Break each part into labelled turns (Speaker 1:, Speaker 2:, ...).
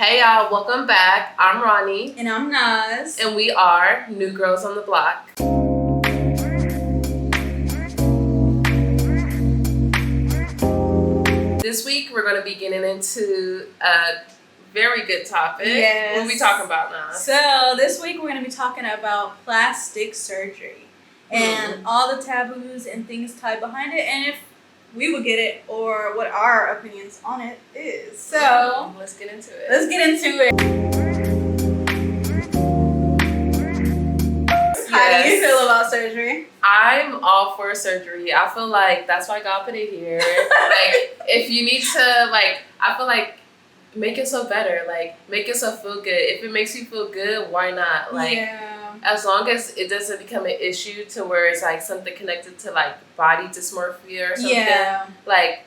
Speaker 1: Hey y'all, welcome back. I'm Ronnie.
Speaker 2: And I'm Naz.
Speaker 1: And we are New Girls on the Block. This week we're going to be getting into a very good topic.
Speaker 2: Yes.
Speaker 1: What are we talking about now?
Speaker 2: So this week we're going to be talking about plastic surgery and all the taboos and things tied behind it, and if we would get it or what our opinions on it is. So
Speaker 1: let's get into it.
Speaker 2: How do you feel about surgery?
Speaker 1: I'm all for surgery. I feel like that's why God put it here. Like, if you need to, I feel like make yourself better. Like, make yourself feel good. If it makes you feel good, why not? As long as it doesn't become an issue to where it's like something connected to like body dysmorphia or something.
Speaker 2: Yeah.
Speaker 1: Like,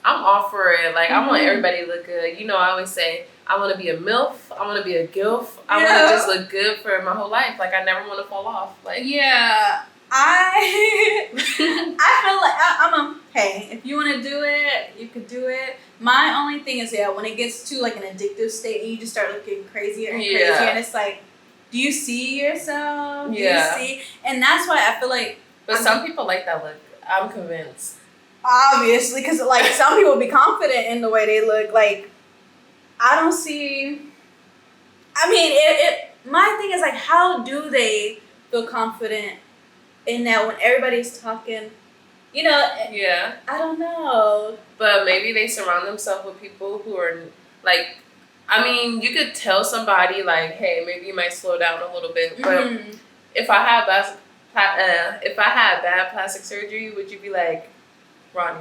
Speaker 1: I'm all for it. Like, I want everybody to look good. You know, I always say, I want to be a MILF. I want to be a GILF. I want to just look good for my whole life. Like, I never want to fall off. Like,
Speaker 2: yeah. I feel like hey, if you want to do it, you could do it. My only thing is, when it gets to like an addictive state and you just start looking crazier and crazier, and it's like, do you see yourself? Do you see? And that's why I feel like.
Speaker 1: But some people like that look. I'm convinced.
Speaker 2: Obviously, because like some people be confident in the way they look. Like, I don't see. I mean, my thing is like, how do they feel confident in that when everybody's talking? You know.
Speaker 1: Yeah.
Speaker 2: I don't know.
Speaker 1: But maybe they surround themselves with people who are like. I mean, you could tell somebody like, "Hey, maybe you might slow down a little bit." But if I had bad plastic surgery, would you be like, Ronnie?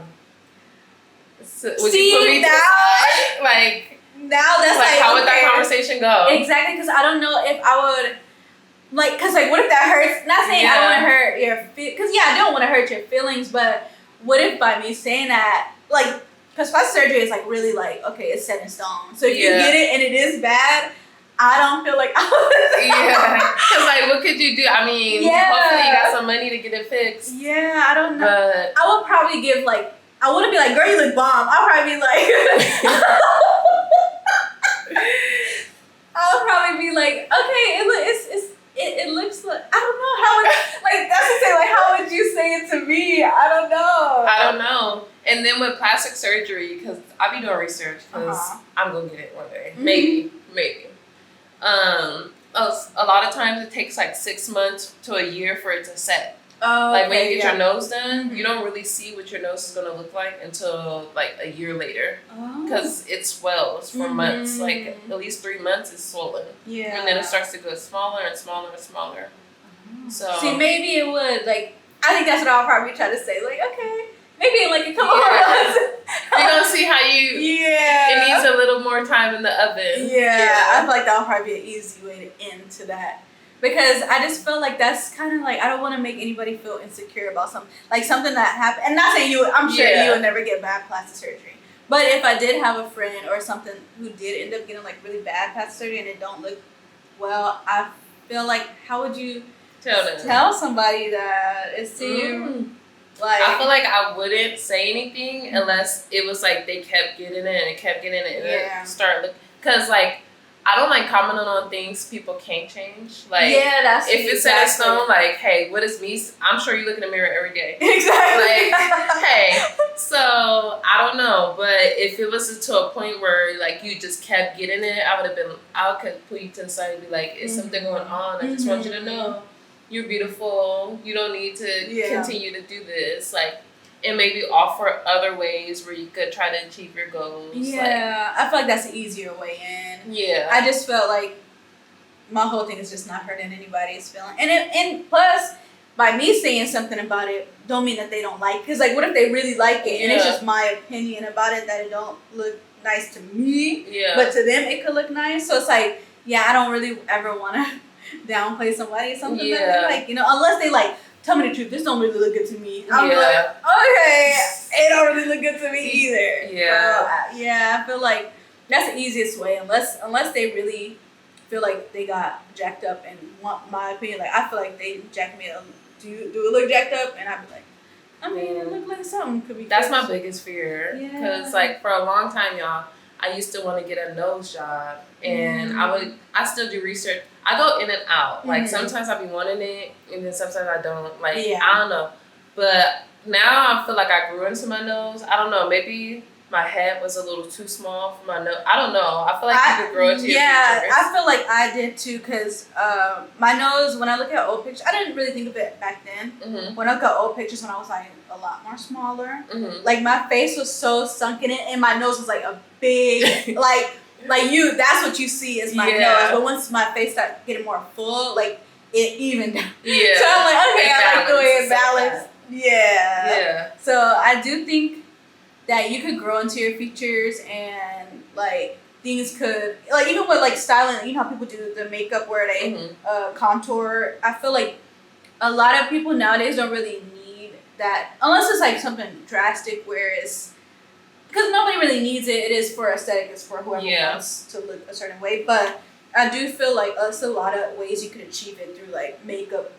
Speaker 1: Would you put me to the side? Like,
Speaker 2: now that's like
Speaker 1: how would that conversation go?
Speaker 2: Exactly, because I don't know if I would. Like, because, like, what if that hurts? Not saying I don't want to hurt your feelings. Because, I don't want to hurt your feelings. But what if by me saying that, like, because plastic surgery is, like, really, like, okay, it's set in stone. So if you get it and it is bad, I don't feel like I would.
Speaker 1: Because, like, what could you do? I mean, hopefully you got some money to get it fixed.
Speaker 2: Yeah, I don't know.
Speaker 1: But
Speaker 2: I would probably give, like, I wouldn't be like, girl, you look bomb. I'll probably be like, I'll probably be like, okay, it looks like, I don't know how it, like, that's the thing, like, how would you say it to me? I don't know.
Speaker 1: And then with plastic surgery, because I be doing research, because I'm going to get it one day. Maybe. A lot of times it takes like 6 months to a year for it to set.
Speaker 2: Oh,
Speaker 1: like when you get your nose done, you don't really see what your nose is going to look like until like a year later. Because it swells for months. Like at least 3 months it's swollen.
Speaker 2: Yeah.
Speaker 1: And then it starts to go smaller and smaller and smaller. So
Speaker 2: see, maybe it would, like, I think that's what I'll probably try to say. Like, okay, maybe in like a couple more months.
Speaker 1: You're going to see how you... It needs a little more time in the oven.
Speaker 2: Yeah. I feel like that'll probably be an easy way to end to that. Because I just feel like that's kind of like, I don't want to make anybody feel insecure about something. Like something that happened. And not saying I'm sure you would never get bad plastic surgery. But if I did have a friend or something who did end up getting like really bad plastic surgery and it don't look well, I feel like, how would you tell somebody that? It's to you. Like,
Speaker 1: I feel like I wouldn't say anything unless it was like they kept getting it and it started looking. Because like, I don't like commenting on things people can't change. Like,
Speaker 2: that's
Speaker 1: if it's set in stone, like, hey, what is me? I'm sure you look in the mirror every day.
Speaker 2: Exactly.
Speaker 1: Like, hey, so I don't know. But if it was to a point where like you just kept getting it, I could put you to the side and be like, is something going on? I just want you to know you're beautiful. You don't need to continue to do this. Like, and maybe offer other ways where you could try to achieve your goals.
Speaker 2: Yeah, I feel like that's an easier way in.
Speaker 1: Yeah.
Speaker 2: I just felt like my whole thing is just not hurting anybody's feeling. And plus, by me saying something about it, don't mean that they don't like it. Because, like, what if they really like it? And it's just my opinion about it that it don't look nice to me.
Speaker 1: Yeah.
Speaker 2: But to them, it could look nice. So it's like, I don't really ever want to downplay somebody or something that they like. You know, unless they like, tell me the truth, this don't really look good to me. I'm like, okay, it don't really look good to me either.
Speaker 1: Yeah.
Speaker 2: I feel like that's the easiest way, unless they really feel like they got jacked up and want my opinion. Like, I feel like they jacked me up. Do it look jacked up? And I'd be like, I mean, it looked like something could be.
Speaker 1: That's my biggest fear. Because like for a long time, y'all, I used to want to get a nose job, and I still do research. I go in and out. Like sometimes I be wanting it, and then sometimes I don't. Like I don't know, but now I feel like I grew into my nose. I don't know, maybe my head was a little too small for my nose. I don't know. I feel like you could grow into your features.
Speaker 2: I feel like I did too, because my nose, when I look at old pictures, I didn't really think of it back then. When I look at old pictures when I was like a lot more smaller, like my face was so sunken in, and my nose was like a big, like that's what you see is my nose. But once my face started getting more full, like it evened out. Yeah. So I'm like, okay, I like the way it balanced. Yeah. So I do think that you could grow into your features, and like things could, like even with like styling, you know how people do the makeup where they contour. I feel like a lot of people nowadays don't really need that unless it's like something drastic, whereas because nobody really needs it. It is for aesthetic. It's for whoever wants to look a certain way. But I do feel like there's a lot of ways you could achieve it through like makeup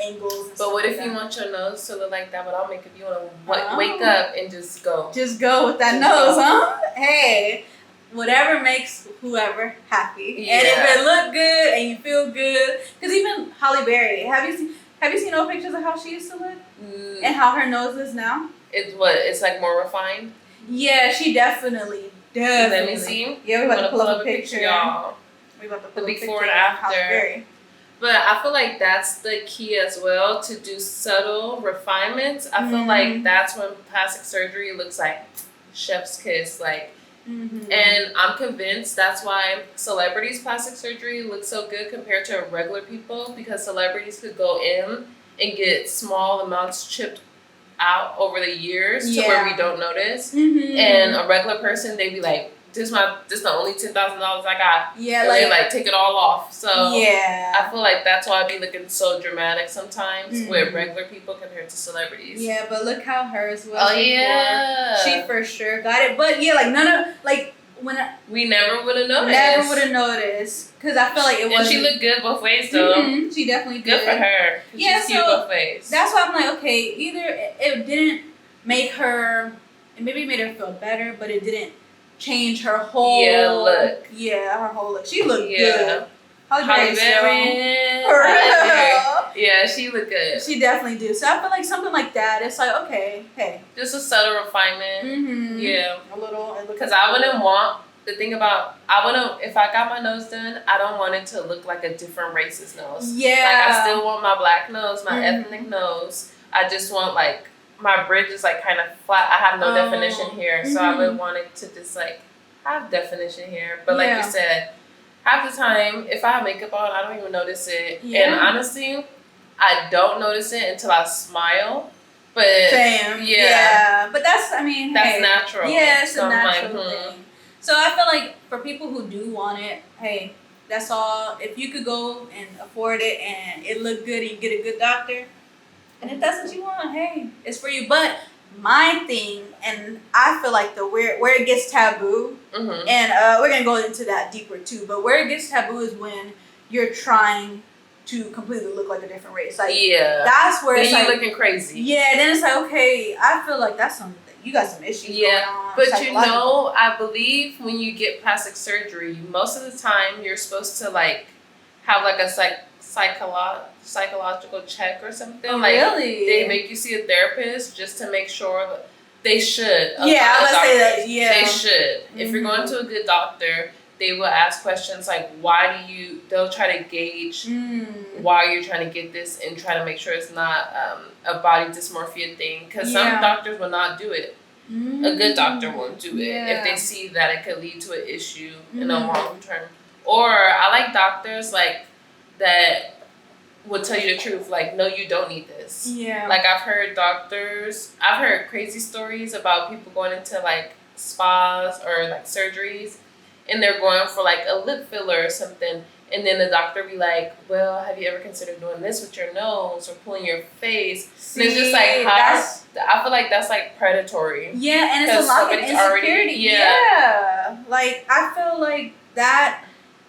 Speaker 2: angles. And
Speaker 1: but what if you want your nose to look like that without makeup? You want to wake up and just go. Just go
Speaker 2: with that nose, huh? Hey, whatever makes whoever happy. And if it look good and you feel good, because even Halle Berry, have you seen old pictures of how she used to look and how her nose is now?
Speaker 1: It's like more refined.
Speaker 2: Yeah, she definitely.
Speaker 1: Let me see.
Speaker 2: Yeah, we're about to pull up a picture, y'all.
Speaker 1: The before and after. But I feel like that's the key as well, to do subtle refinements. I feel like that's when plastic surgery looks like chef's kiss, like. And I'm convinced that's why celebrities' plastic surgery looks so good compared to regular people, because celebrities could go in and get small amounts chipped out over the years to where we don't notice. And a regular person, they'd be like, this the only $10,000 I got. Yeah, and they like take it all off. So I feel like that's why I be looking so dramatic sometimes with regular people compared to celebrities.
Speaker 2: Yeah, but look how hers was.
Speaker 1: Oh yeah,
Speaker 2: she for sure got it. But yeah, like none of like
Speaker 1: we never would have noticed.
Speaker 2: Never would have noticed, because I feel like it was.
Speaker 1: And she looked good both ways though.
Speaker 2: She definitely did.
Speaker 1: Good for her.
Speaker 2: Yeah,
Speaker 1: she's cute both ways.
Speaker 2: That's why I'm like, okay, either it didn't make her, it maybe made her feel better, but it didn't change her whole
Speaker 1: look.
Speaker 2: Yeah, her whole look. She looked good. Halle
Speaker 1: Berry. Yeah, she looked good.
Speaker 2: She definitely do. So I feel like something like that, it's like, okay, hey.
Speaker 1: Just a subtle refinement. Yeah.
Speaker 2: A little.
Speaker 1: Because I wouldn't want, the thing about, if I got my nose done, I don't want it to look like a different race's nose. Yeah. Like I still want my black nose, my ethnic nose. I just want like, my bridge is like kind of flat. I have no definition here, so I would want it to just like have definition here. But like you said, half the time if I have makeup on, I don't even notice it. And honestly, I don't notice it until I smile. But
Speaker 2: same. Yeah. But that's
Speaker 1: natural.
Speaker 2: Yeah, it's a natural thing. So I feel like for people who do want it, hey, that's all. If you could go and afford it and it look good and you get a good doctor. And if that's what you want, hey, it's for you. But my thing, and I feel like where it gets taboo, and we're gonna go into that deeper too. But where it gets taboo is when you're trying to completely look like a different race. Like that's where
Speaker 1: then
Speaker 2: it's like
Speaker 1: looking crazy.
Speaker 2: Yeah, then it's like, okay, I feel like that's something you got some issues going on.
Speaker 1: But I believe when you get plastic surgery, most of the time you're supposed to like have like a psychological check or something.
Speaker 2: Oh,
Speaker 1: like
Speaker 2: really?
Speaker 1: They make you see a therapist just to make sure that they should.
Speaker 2: Yeah, I was gonna say that. Yeah,
Speaker 1: they should. If you're going to a good doctor, they will ask questions like, they'll try to gauge why you're trying to get this and try to make sure it's not a body dysmorphia thing. Because some doctors will not do it. A good doctor won't do it if they see that it could lead to an issue in the long term. Or I like doctors like that would tell you the truth, like, no, you don't need this. Yeah. Like I've heard crazy stories about people going into like spas or like surgeries, and they're going for like a lip filler or something, and then the doctor be like, well, have you ever considered doing this with your nose or pulling your face? And it's just like, I feel like that's like predatory.
Speaker 2: Yeah, and it's a lot of insecurity. Like I feel like that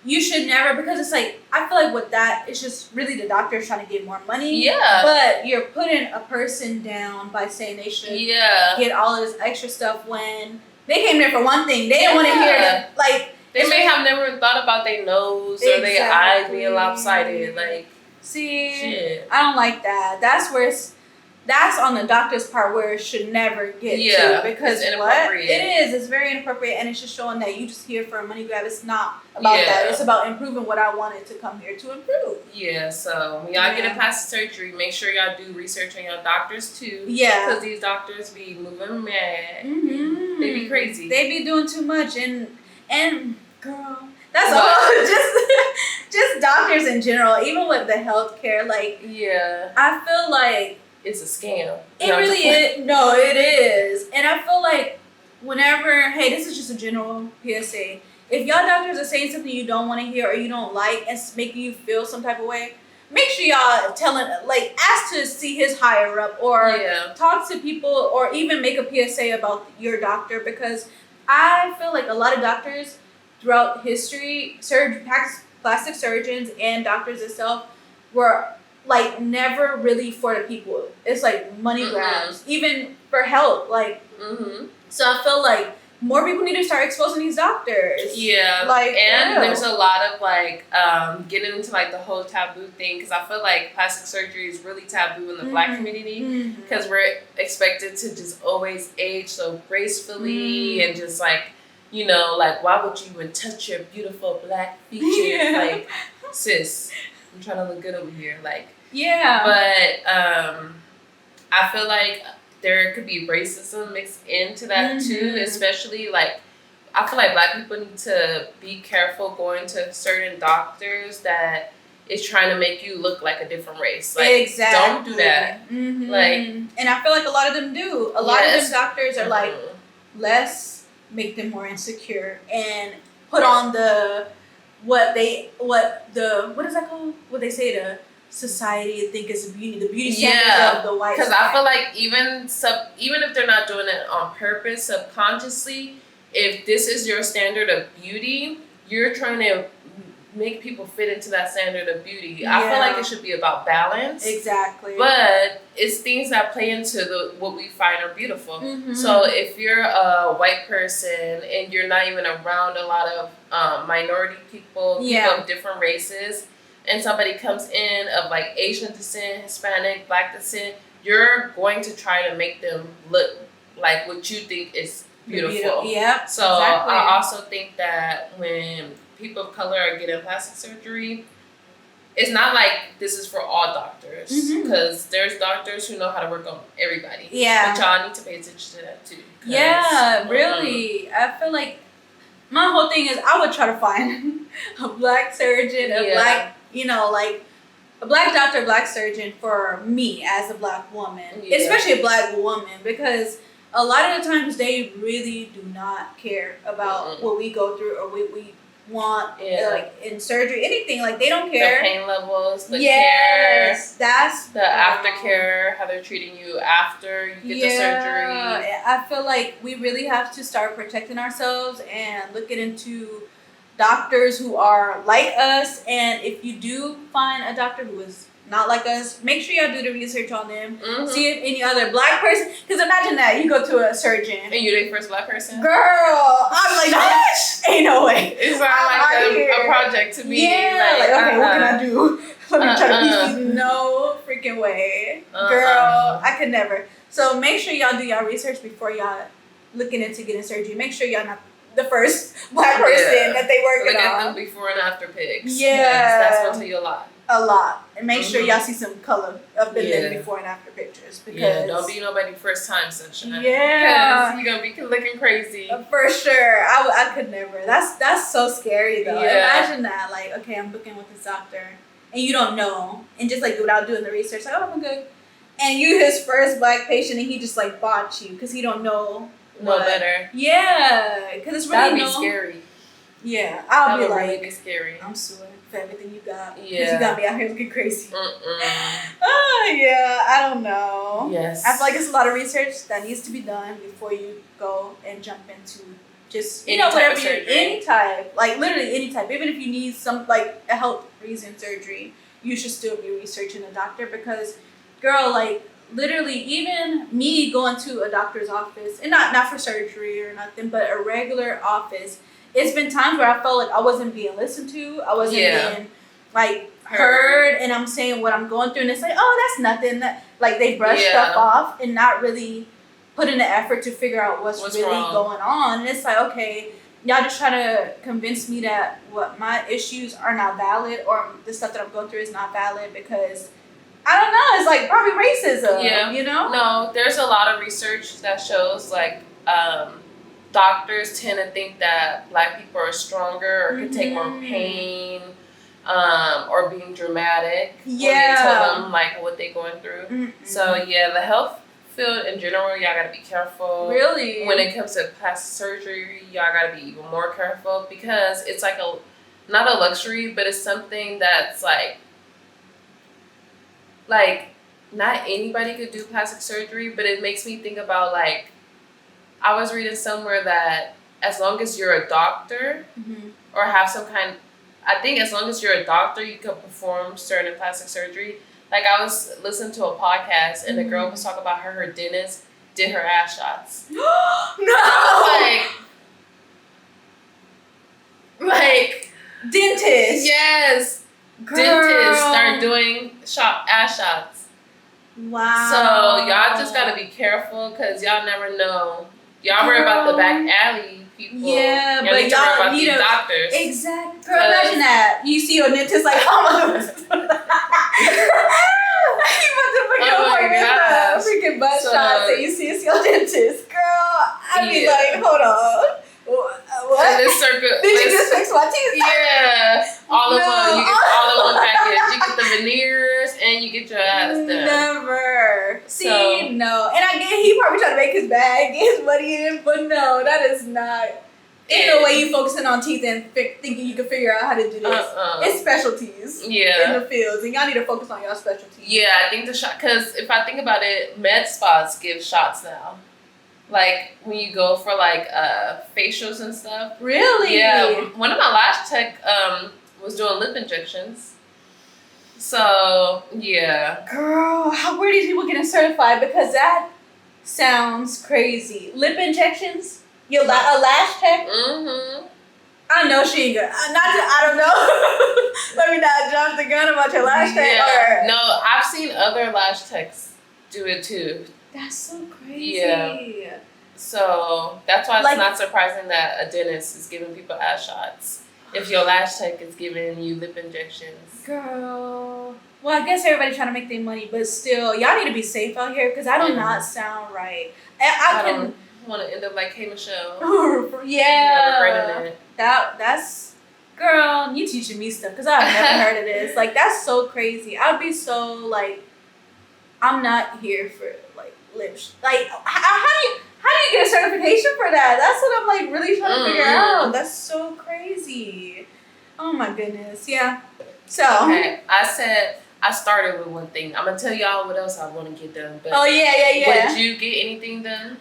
Speaker 2: you should never, because it's like, I feel like with that, it's just really the doctor's trying to get more money. Yeah. But you're putting a person down by saying they should get all of this extra stuff when They came there for one thing. They didn't want to hear that. Like,
Speaker 1: they may have never thought about their nose or their eyes being lopsided. Like,
Speaker 2: see,
Speaker 1: shit.
Speaker 2: I don't like that. That's on the doctor's part where it should never get to, because
Speaker 1: it's inappropriate.
Speaker 2: It's very inappropriate, and it's just showing that you just here for a money grab. It's not about that. It's about improving what I wanted to come here to improve.
Speaker 1: Yeah, so when y'all get a plastic surgery, make sure y'all do research on your doctors too.
Speaker 2: Yeah,
Speaker 1: because these doctors be moving mad.
Speaker 2: Mm-hmm.
Speaker 1: They be crazy.
Speaker 2: They be doing too much, and girl, that's all. Just doctors in general, even with the healthcare. Like, I feel like
Speaker 1: it's a scam.
Speaker 2: It really is. No, it is. And I feel like whenever, hey, this is just a general PSA. If y'all doctors are saying something you don't want to hear or you don't like and it's making you feel some type of way, make sure y'all ask to see his higher up or talk to people or even make a PSA about your doctor, because I feel like a lot of doctors throughout history, plastic surgeons and doctors itself were like never really for the people. It's like money grabs, even for help. Like, so I feel like more people need to start exposing these doctors. Yeah, like,
Speaker 1: and there's a lot of like getting into like the whole taboo thing, because I feel like plastic surgery is really taboo in the Black community, because we're expected to just always age so gracefully and just like, you know, like, why would you even touch your beautiful Black features? Like, sis, I'm trying to look good over here. Like, but I feel like there could be racism mixed into that too, especially like, I feel like Black people need to be careful going to certain doctors that is trying to make you look like a different race. Like, don't do that. Like,
Speaker 2: and I feel like a lot of them do. A lot of them doctors are like, let's make them more insecure and put on what is that called? What they say, the society think is the beauty standards of the white.
Speaker 1: Because I feel like even if they're not doing it on purpose, subconsciously, if this is your standard of beauty, you're trying to make people fit into that standard of beauty. I feel like it should be about balance.
Speaker 2: Exactly.
Speaker 1: But it's things that play into what we find are beautiful. So if you're a white person and you're not even around a lot of minority people of different races, and somebody comes in of like Asian descent, Hispanic, Black descent, you're going to try to make them look like what you think is beautiful.
Speaker 2: Yeah.
Speaker 1: So I also think that when people of color are getting plastic surgery, it's not like this is for all doctors, because there's doctors who know how to work on everybody. Yeah. But y'all need to pay attention to that too.
Speaker 2: Yeah, really. I feel like my whole thing is I would try to find a Black surgeon, a Black, like a Black doctor, Black surgeon for me as a Black woman, especially a Black woman, because a lot of the times they really do not care about what we go through or what we want, like in surgery, anything. Like, they don't care.
Speaker 1: The pain levels, the care,
Speaker 2: that's
Speaker 1: the aftercare, how they're treating you after you get the surgery.
Speaker 2: I feel like we really have to start protecting ourselves and looking into doctors who are like us. And if you do find a doctor who is not like us, make sure y'all do the research on them. See if any other Black person, because imagine that you go to a surgeon
Speaker 1: and you're the first Black person.
Speaker 2: Girl, I'm like, ain't no way.
Speaker 1: It's not like a project to me.
Speaker 2: Like okay, what can I do? Let me try to piece these. No freaking way, girl. I could never. So make sure y'all do y'all research before y'all looking into getting surgery. Make sure y'all not the first Black person that they working on.
Speaker 1: Look at them before and after pics.
Speaker 2: Yeah,
Speaker 1: that's gonna tell you a lot.
Speaker 2: And make sure y'all see some color up in them before and after pictures, because
Speaker 1: don't be nobody first time sunshine.
Speaker 2: Yeah,
Speaker 1: because you're gonna be looking crazy.
Speaker 2: For sure. I could never. That's so scary though. Imagine that. Like, okay, I'm booking with this doctor and you don't know, and just like without doing the research, like, oh, I'm good, and you his first Black patient and he just like bought you because he don't know
Speaker 1: better.
Speaker 2: Yeah, because it's really
Speaker 1: that'd be scary.
Speaker 2: Yeah, I'll be like,
Speaker 1: really be scary.
Speaker 2: I'm suing for everything you got. Because you got me out here looking crazy. I don't know.
Speaker 1: Yes.
Speaker 2: I feel like it's a lot of research that needs to be done before you go and jump into just, whatever any type. Like, literally any type. Even if you need some, like, a health reason surgery, you should still be researching a doctor, because, girl, like, literally even me going to a doctor's office, and not for surgery or nothing, but a regular office, it's been times where I felt like I wasn't being listened to, I wasn't being like heard, and I'm saying what I'm going through, and it's like, oh, that's nothing, like they brush stuff off and not really put in the effort to figure out what's really
Speaker 1: wrong.
Speaker 2: going on. And it's like, okay, y'all just trying to convince me that what my issues are not valid, or the stuff that I'm going through is not valid, because I don't know, it's like probably racism, you know?
Speaker 1: No, there's a lot of research that shows like doctors tend to think that Black people are stronger or can take more pain, or being dramatic when they tell them like what they're going through. So the health field in general, y'all gotta be careful.
Speaker 2: Really?
Speaker 1: When it comes to plastic surgery, y'all gotta be even more careful, because it's like not a luxury, but it's something that's like not anybody could do plastic surgery, but it makes me think about like, I was reading somewhere that as long as you're a doctor or have some kind, I think as long as you're a doctor, you can perform certain plastic surgery. Like I was listening to a podcast and the girl was talking about her dentist did her ass shots.
Speaker 2: No!
Speaker 1: And I was like
Speaker 2: dentist.
Speaker 1: Yes.
Speaker 2: Girl.
Speaker 1: Dentists start doing ass shots.
Speaker 2: Wow.
Speaker 1: So y'all just gotta be careful, because y'all never know. Y'all worry about the back alley people.
Speaker 2: Yeah,
Speaker 1: y'all
Speaker 2: but
Speaker 1: need to worry about these doctors.
Speaker 2: Exactly. Girl, imagine that. You see your dentist like, you about to pick up like freaking butt shots, and you see it's your dentist. Girl, I be like, hold on. What?
Speaker 1: And this circle,
Speaker 2: did you just fix my teeth?
Speaker 1: Yeah. All in one. You get all in one package. You get the veneers and you get your ass done.
Speaker 2: Never. See, no. And I get he probably trying to make his bag, get his money in, but no, that is not. Ain't no way you focusing on teeth and thinking you can figure out how to do this. It's specialties in the fields, and y'all need to focus on y'all specialties.
Speaker 1: Yeah, I think the shot, because if I think about it, med spas give shots now. Like when you go for like facials and stuff.
Speaker 2: Really?
Speaker 1: Yeah. One of my lash tech was doing lip injections. So yeah.
Speaker 2: Girl, where these people getting certified? Because that sounds crazy. Lip injections? A lash tech? I know she ain't good. I don't know. Let me not jump the gun about your lash tech.
Speaker 1: No, I've seen other lash techs do it too.
Speaker 2: That's so crazy.
Speaker 1: Yeah. So that's why it's not surprising that a dentist is giving people ass shots if your lash tech is giving you lip injections.
Speaker 2: Girl. Well, I guess everybody's trying to make their money, but still, y'all need to be safe out here, because that do not sound right. I
Speaker 1: don't want to end up like K. Michelle.
Speaker 2: Yeah. That's girl, you teaching me stuff, because I've never heard of this. Like, that's so crazy. I'd be so like, I'm not here for like lips. Like, how do you get a certification for that? That's what I'm like really trying to figure out. That's so crazy. Oh my goodness. Yeah. So.
Speaker 1: Okay. I started with one thing. I'm gonna tell y'all what else I want to get done. But
Speaker 2: yeah.
Speaker 1: Would you get anything done?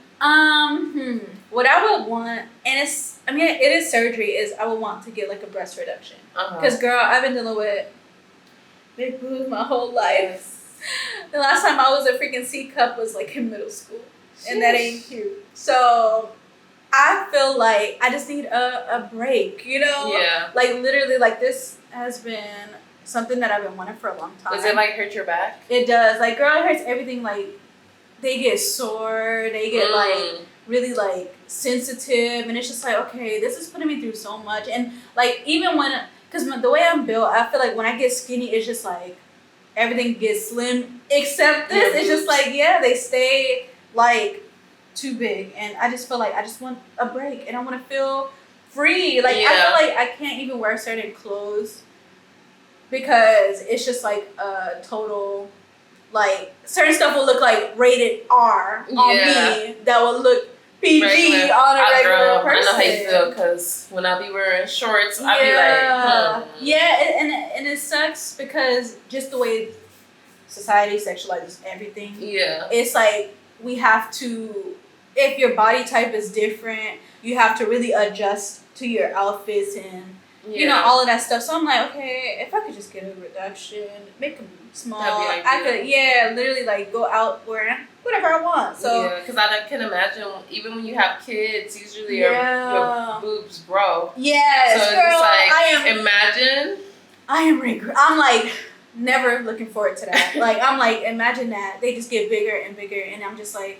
Speaker 2: What I would want, and it is surgery, is I would want to get like a breast reduction. Because girl, I've been dealing with big boobs my whole life. The last time I was a freaking C cup was like in middle school. And that ain't cute. So I feel like I just need a break, you know?
Speaker 1: Yeah.
Speaker 2: Like literally, like this has been something that I've been wanting for a long time.
Speaker 1: Does it like hurt your back?
Speaker 2: It does. Like, girl, it hurts everything. Like, they get sore. They get like really like sensitive. And it's just like, okay, this is putting me through so much. And like, even when, because the way I'm built, I feel like when I get skinny, it's just like, everything gets slim, except this. It's just like, they stay like too big, and I just feel like I just want a break, and I want to feel free. Like I feel like I can't even wear certain clothes because it's just like a total, like certain stuff will look like rated R on me that will look PG on a regular person.
Speaker 1: I know how you feel, because when I be wearing shorts, I be like,
Speaker 2: and it sucks because just the way society sexualizes everything. Yeah, it's like we have to. If your body type is different, you have to really adjust to your outfits, and you know, all of that stuff. So I'm like, okay, if I could just get a reduction, make them small, I could, literally like go out wearing whatever I want. So
Speaker 1: yeah, because I can imagine even when you have kids, usually your boobs grow.
Speaker 2: Yes,
Speaker 1: so
Speaker 2: girl,
Speaker 1: imagine.
Speaker 2: I'm like never looking forward to that. Like I'm like, imagine that they just get bigger and bigger, and I'm just like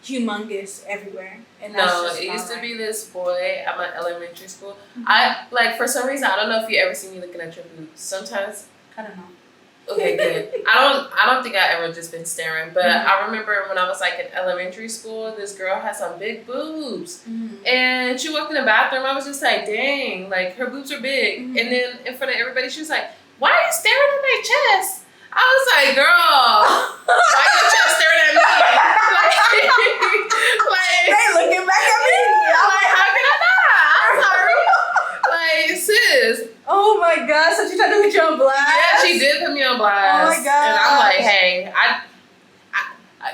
Speaker 2: humongous everywhere. And
Speaker 1: it used to be this boy at my elementary school. I like, for some reason, I don't know if you ever see me looking at your boobs. Sometimes
Speaker 2: I don't know.
Speaker 1: Okay, good. I don't think I ever just been staring, but I remember when I was like in elementary school, this girl had some big boobs, and she walked in the bathroom. I was just like, dang, like her boobs are big. And then in front of everybody, she was like, "Why are you staring at my chest?" I was like, "Girl, why are your chest staring at me?" like
Speaker 2: they looking back at me.
Speaker 1: I'm like, how can I not? I'm sorry. Like, sis.
Speaker 2: Oh my God! So she tried to put you on blast?
Speaker 1: Yeah, she did put me on blast.
Speaker 2: Oh my God!
Speaker 1: And I'm like, hey, I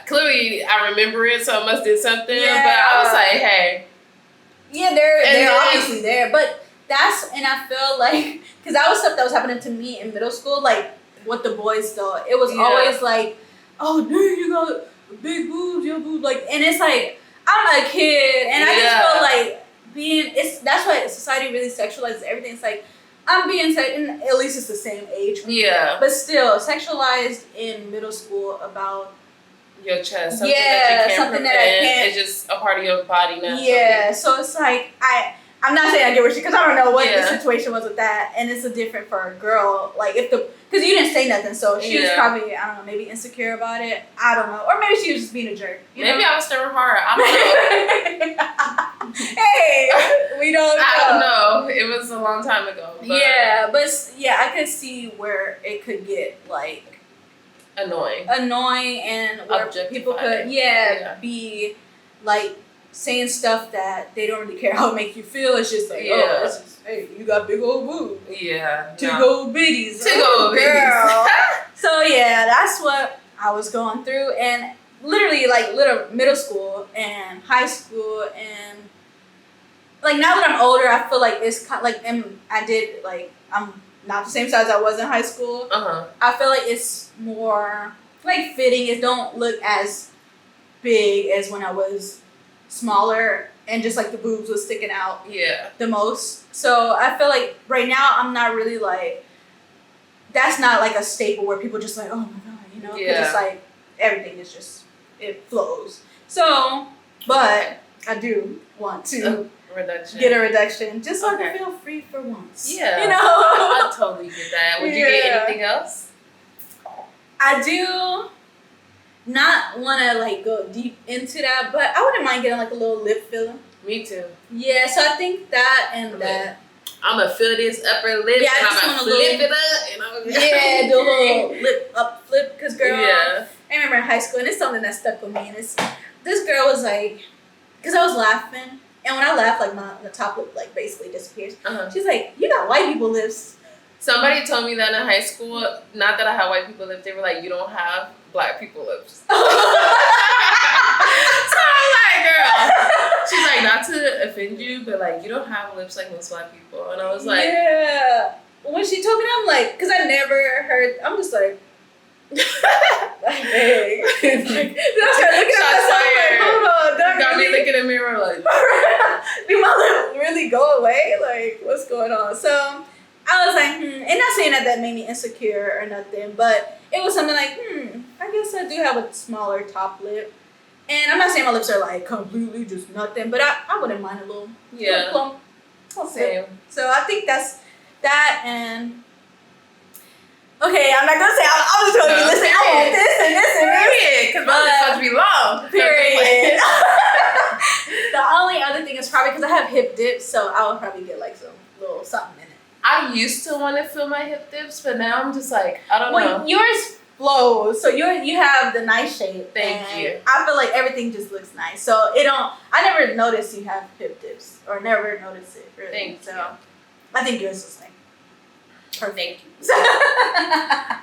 Speaker 1: clearly I remember it, so I must did something.
Speaker 2: Yeah.
Speaker 1: But I was like, hey.
Speaker 2: Yeah, they're obviously there, but and I feel like, because that was stuff that was happening to me in middle school, like what the boys thought. It was always like, oh, dude, you got big boobs, your boobs, like, and it's like, I'm a kid, and I just feel like that's why society really sexualizes everything. It's like, I'm being and at least it's the same age.
Speaker 1: Yeah.
Speaker 2: But still, sexualized in middle school about
Speaker 1: your chest. Something that you can't prevent. It's just a part of your body now.
Speaker 2: Yeah. So it's like, I'm not saying I get what because I don't know what the situation was with that, and it's a different for a girl. Like because you didn't say nothing, so she was probably, I don't know, maybe insecure about it. I don't know, or maybe she was just being a jerk.
Speaker 1: Maybe I was staring hard. I
Speaker 2: don't know. Hey, we don't know.
Speaker 1: I don't know. It was a long time ago. But
Speaker 2: I could see where it could get like
Speaker 1: annoying,
Speaker 2: and where people could be like saying stuff that they don't really care how it make you feel. It's just like, hey, you got big old boobs.
Speaker 1: Yeah.
Speaker 2: Big old bitties.
Speaker 1: Big old
Speaker 2: girl. So that's what I was going through, and literally like middle school and high school, and like now that I'm older, I feel like it's kind of like, and I'm not the same size I was in high school. I feel like it's more like fitting. It don't look as big as when I was smaller, and just like the boobs was sticking out the most. So I feel like right now I'm not really like, that's not like a staple where people just like, oh my God, you know, because it's like everything is just, it flows. So, but I do want to get a reduction just so I can feel free for once.
Speaker 1: Yeah,
Speaker 2: you know,
Speaker 1: I totally get that. Would you get anything else?
Speaker 2: I do not want to like go deep into that, but I wouldn't mind getting like a little lip filler.
Speaker 1: Me too.
Speaker 2: Yeah, so I think that and that.
Speaker 1: I'm gonna fill this upper lip, and I'm gonna flip it up, and
Speaker 2: do a little lip up flip, because girl,
Speaker 1: I
Speaker 2: remember in high school, and it's something that stuck with me, and this girl was like, because I was laughing, and when I laugh, like the top lip like basically disappears. She's like, you got white people lips.
Speaker 1: Somebody told me that in high school. Not that I had white people lips. They were like, you don't have Black people lips. So I'm like, girl. She's like, not to offend you, but like, you don't have lips like most Black people. And I was like,
Speaker 2: yeah. When she told me that, I'm like, because I never heard. I'm just like, hey. Then I started looking at myself like, hold on,
Speaker 1: got me looking in the mirror like,
Speaker 2: did my lip really go away? Like, what's going on? So I was like, and not saying that made me insecure or nothing, but it was something like, I guess I do have a smaller top lip. And I'm not saying my lips are like completely just nothing, but I wouldn't mind a little plump.
Speaker 1: Same.
Speaker 2: So I think that's that, and okay, I'm not gonna say, I'm just gonna listen, I want this and this and this.
Speaker 1: Because my lips supposed to be long.
Speaker 2: Period. The only other thing is probably because I have hip dips, so I would probably get like some little something in it.
Speaker 1: I used to want to feel my hip dips, but now I'm just like, I don't know.
Speaker 2: Yours flows, so you have the nice shape.
Speaker 1: Thank you.
Speaker 2: I feel like everything just looks nice. So I never noticed you have hip dips, or never noticed it really.
Speaker 1: Thank you.
Speaker 2: I think yours is like perfect.
Speaker 1: Thank you.
Speaker 2: I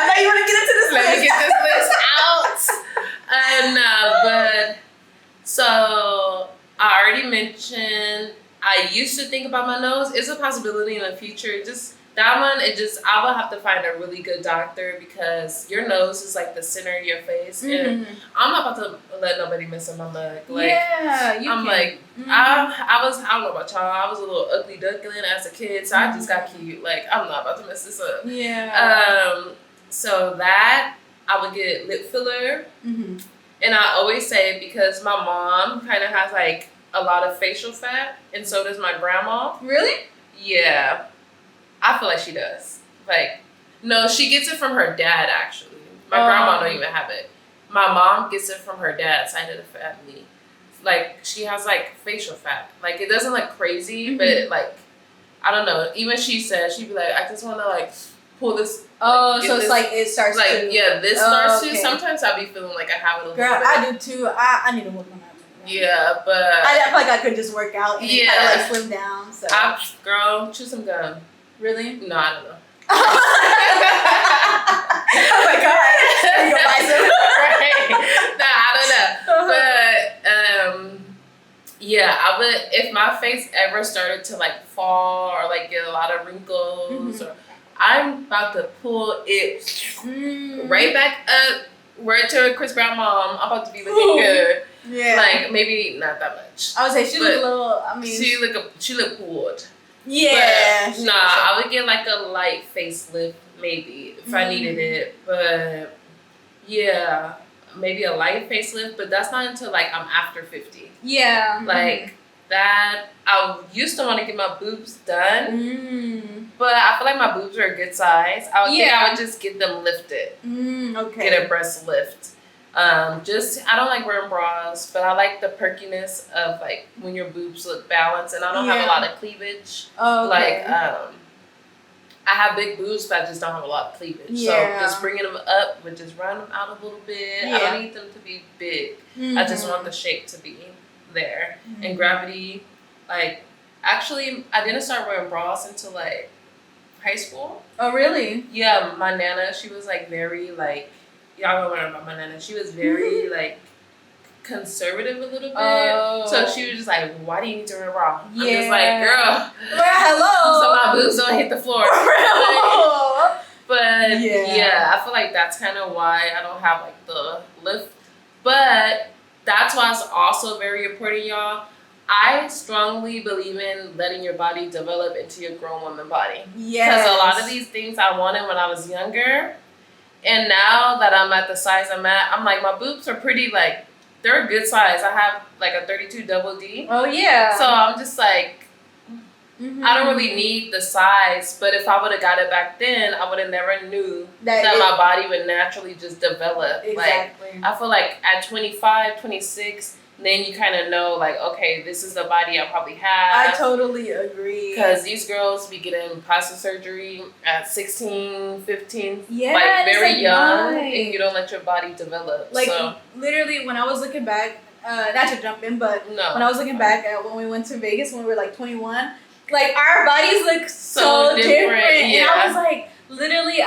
Speaker 2: know you want to get into this list.
Speaker 1: Let me get this list out. But so I already mentioned I used to think about my nose. It's a possibility in the future. Just that one, I will have to find a really good doctor because your nose is like the center of your face, and I'm not about to let nobody mess up my look. Like,
Speaker 2: yeah, you
Speaker 1: I'm
Speaker 2: can.
Speaker 1: like, I don't know about y'all. I was a little ugly duckling as a kid, so I just got cute. Like, I'm not about to mess this up.
Speaker 2: Yeah.
Speaker 1: So that I would get lip filler, and I always say because my mom kind of has like a lot of facial fat, and so does my grandma.
Speaker 2: Really?
Speaker 1: Yeah. I feel like she does. Like, no, she gets it from her dad, actually. My grandma don't even have it. My mom gets it from her dad's side of the family. Like, she has, like, facial fat. Like, it doesn't look crazy, but, like, I don't know. Even she said, she'd be like, I just want to, like, pull this.
Speaker 2: Oh, so it's like it starts
Speaker 1: like,
Speaker 2: to.
Speaker 1: Yeah, this starts to. Sometimes I'll be feeling like I have it a little bit.
Speaker 2: Girl, I do, too. I need to work on that.
Speaker 1: Yeah, but.
Speaker 2: I feel like I could just work out and kind of, like, slim down. So.
Speaker 1: Girl, chew some gum.
Speaker 2: Really?
Speaker 1: No, I don't know.
Speaker 2: Oh my god! Are you gonna buy some?
Speaker 1: Right? Nah, I don't know. But yeah, I would if my face ever started to like fall or like get a lot of wrinkles, or I'm about to pull it right back up, right to Chris Brown mom. I'm about to be looking good.
Speaker 2: Yeah.
Speaker 1: Like maybe not that much.
Speaker 2: I would say she looked a little. I mean,
Speaker 1: she looked pulled.
Speaker 2: Yeah.
Speaker 1: But, I would get like a light facelift maybe if I needed it. But yeah, maybe a light facelift, but that's not until like I'm after 50.
Speaker 2: Yeah.
Speaker 1: Like that, I used to want to get my boobs done, but I feel like my boobs are a good size. I would think I would just get them lifted.
Speaker 2: Okay.
Speaker 1: Get a breast lift. I don't like wearing bras, but I like the perkiness of like when your boobs look balanced, and I don't have a lot of cleavage.
Speaker 2: Oh, okay.
Speaker 1: Like I have big boobs, but I just don't have a lot of cleavage.
Speaker 2: Yeah.
Speaker 1: So just bringing them up would just round them out a little bit. I don't need them to be big. I just want the shape to be there. And gravity, like actually, I didn't start wearing bras until like high school.
Speaker 2: Oh, really?
Speaker 1: Yeah, my nana, she was like very like. Y'all don't learn about my nana. She was very like conservative a little bit.
Speaker 2: Oh.
Speaker 1: So she was just like, "Why do you need to wear a bra?"
Speaker 2: Yeah.
Speaker 1: I'm just like, "Girl,
Speaker 2: hello."
Speaker 1: So my boobs don't hit the floor." But yeah, I feel like that's kind of why I don't have like the lift. But that's why it's also very important, y'all. I strongly believe in letting your body develop into your grown woman body.
Speaker 2: Yes.
Speaker 1: Because a lot of these things I wanted when I was younger. And now that I'm at the size I'm at, I'm like, my boobs are pretty, like, they're a good size. I have, like, a 32 double D.
Speaker 2: Oh, yeah.
Speaker 1: So I'm just like, I don't really need the size. But if I would have got it back then, I would have never knew that my body would naturally just develop.
Speaker 2: Exactly.
Speaker 1: Like, I feel like at 25, 26, then you kind of know, like, okay, this is the body I probably have.
Speaker 2: I totally agree.
Speaker 1: Because these girls be getting plastic surgery at 16, 15,
Speaker 2: yeah,
Speaker 1: like very
Speaker 2: like
Speaker 1: young,
Speaker 2: nice.
Speaker 1: And you don't let your body develop.
Speaker 2: Like,
Speaker 1: so.
Speaker 2: Literally, when I was looking back, not to jump in, but when I was looking back at when we went to Vegas when we were like 21, like our bodies look so different.
Speaker 1: Yeah.
Speaker 2: And I was like, literally,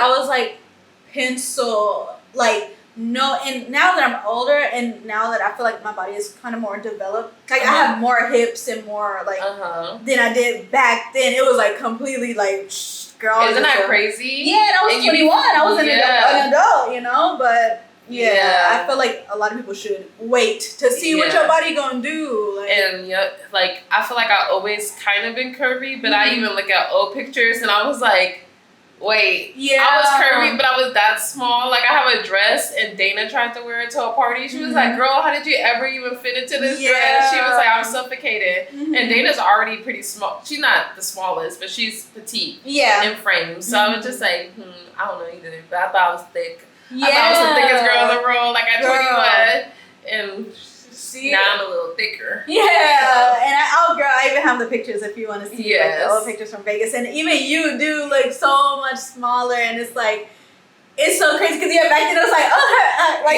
Speaker 2: pencil, like, no, and now that I'm older and now that I feel like my body is kind of more developed, like I have more hips and more like than I did back then. It was like completely like, girl.
Speaker 1: Isn't that crazy?
Speaker 2: Yeah, and I was 21. I was an adult, you know, but yeah, I feel like a lot of people should wait to see what your body gonna do. Like,
Speaker 1: and like I feel like I always kind of been curvy, but I even look at old pictures and I was like, wait, I was curvy, but I was that small. Like, I have a dress, and Dana tried to wear it to a party. She was like, girl, how did you ever even fit into this dress? She was like, I'm suffocated. And Dana's already pretty small. She's not the smallest, but she's petite in frame. So I was just like, I don't know either. But I thought I was thick. I thought I was the thickest girl in the world, like at 21. And now I'm a little thicker.
Speaker 2: Yeah, and I even have the pictures if you want to see like the old pictures from Vegas, and even you do look so much smaller, and it's like it's so crazy because back then it was like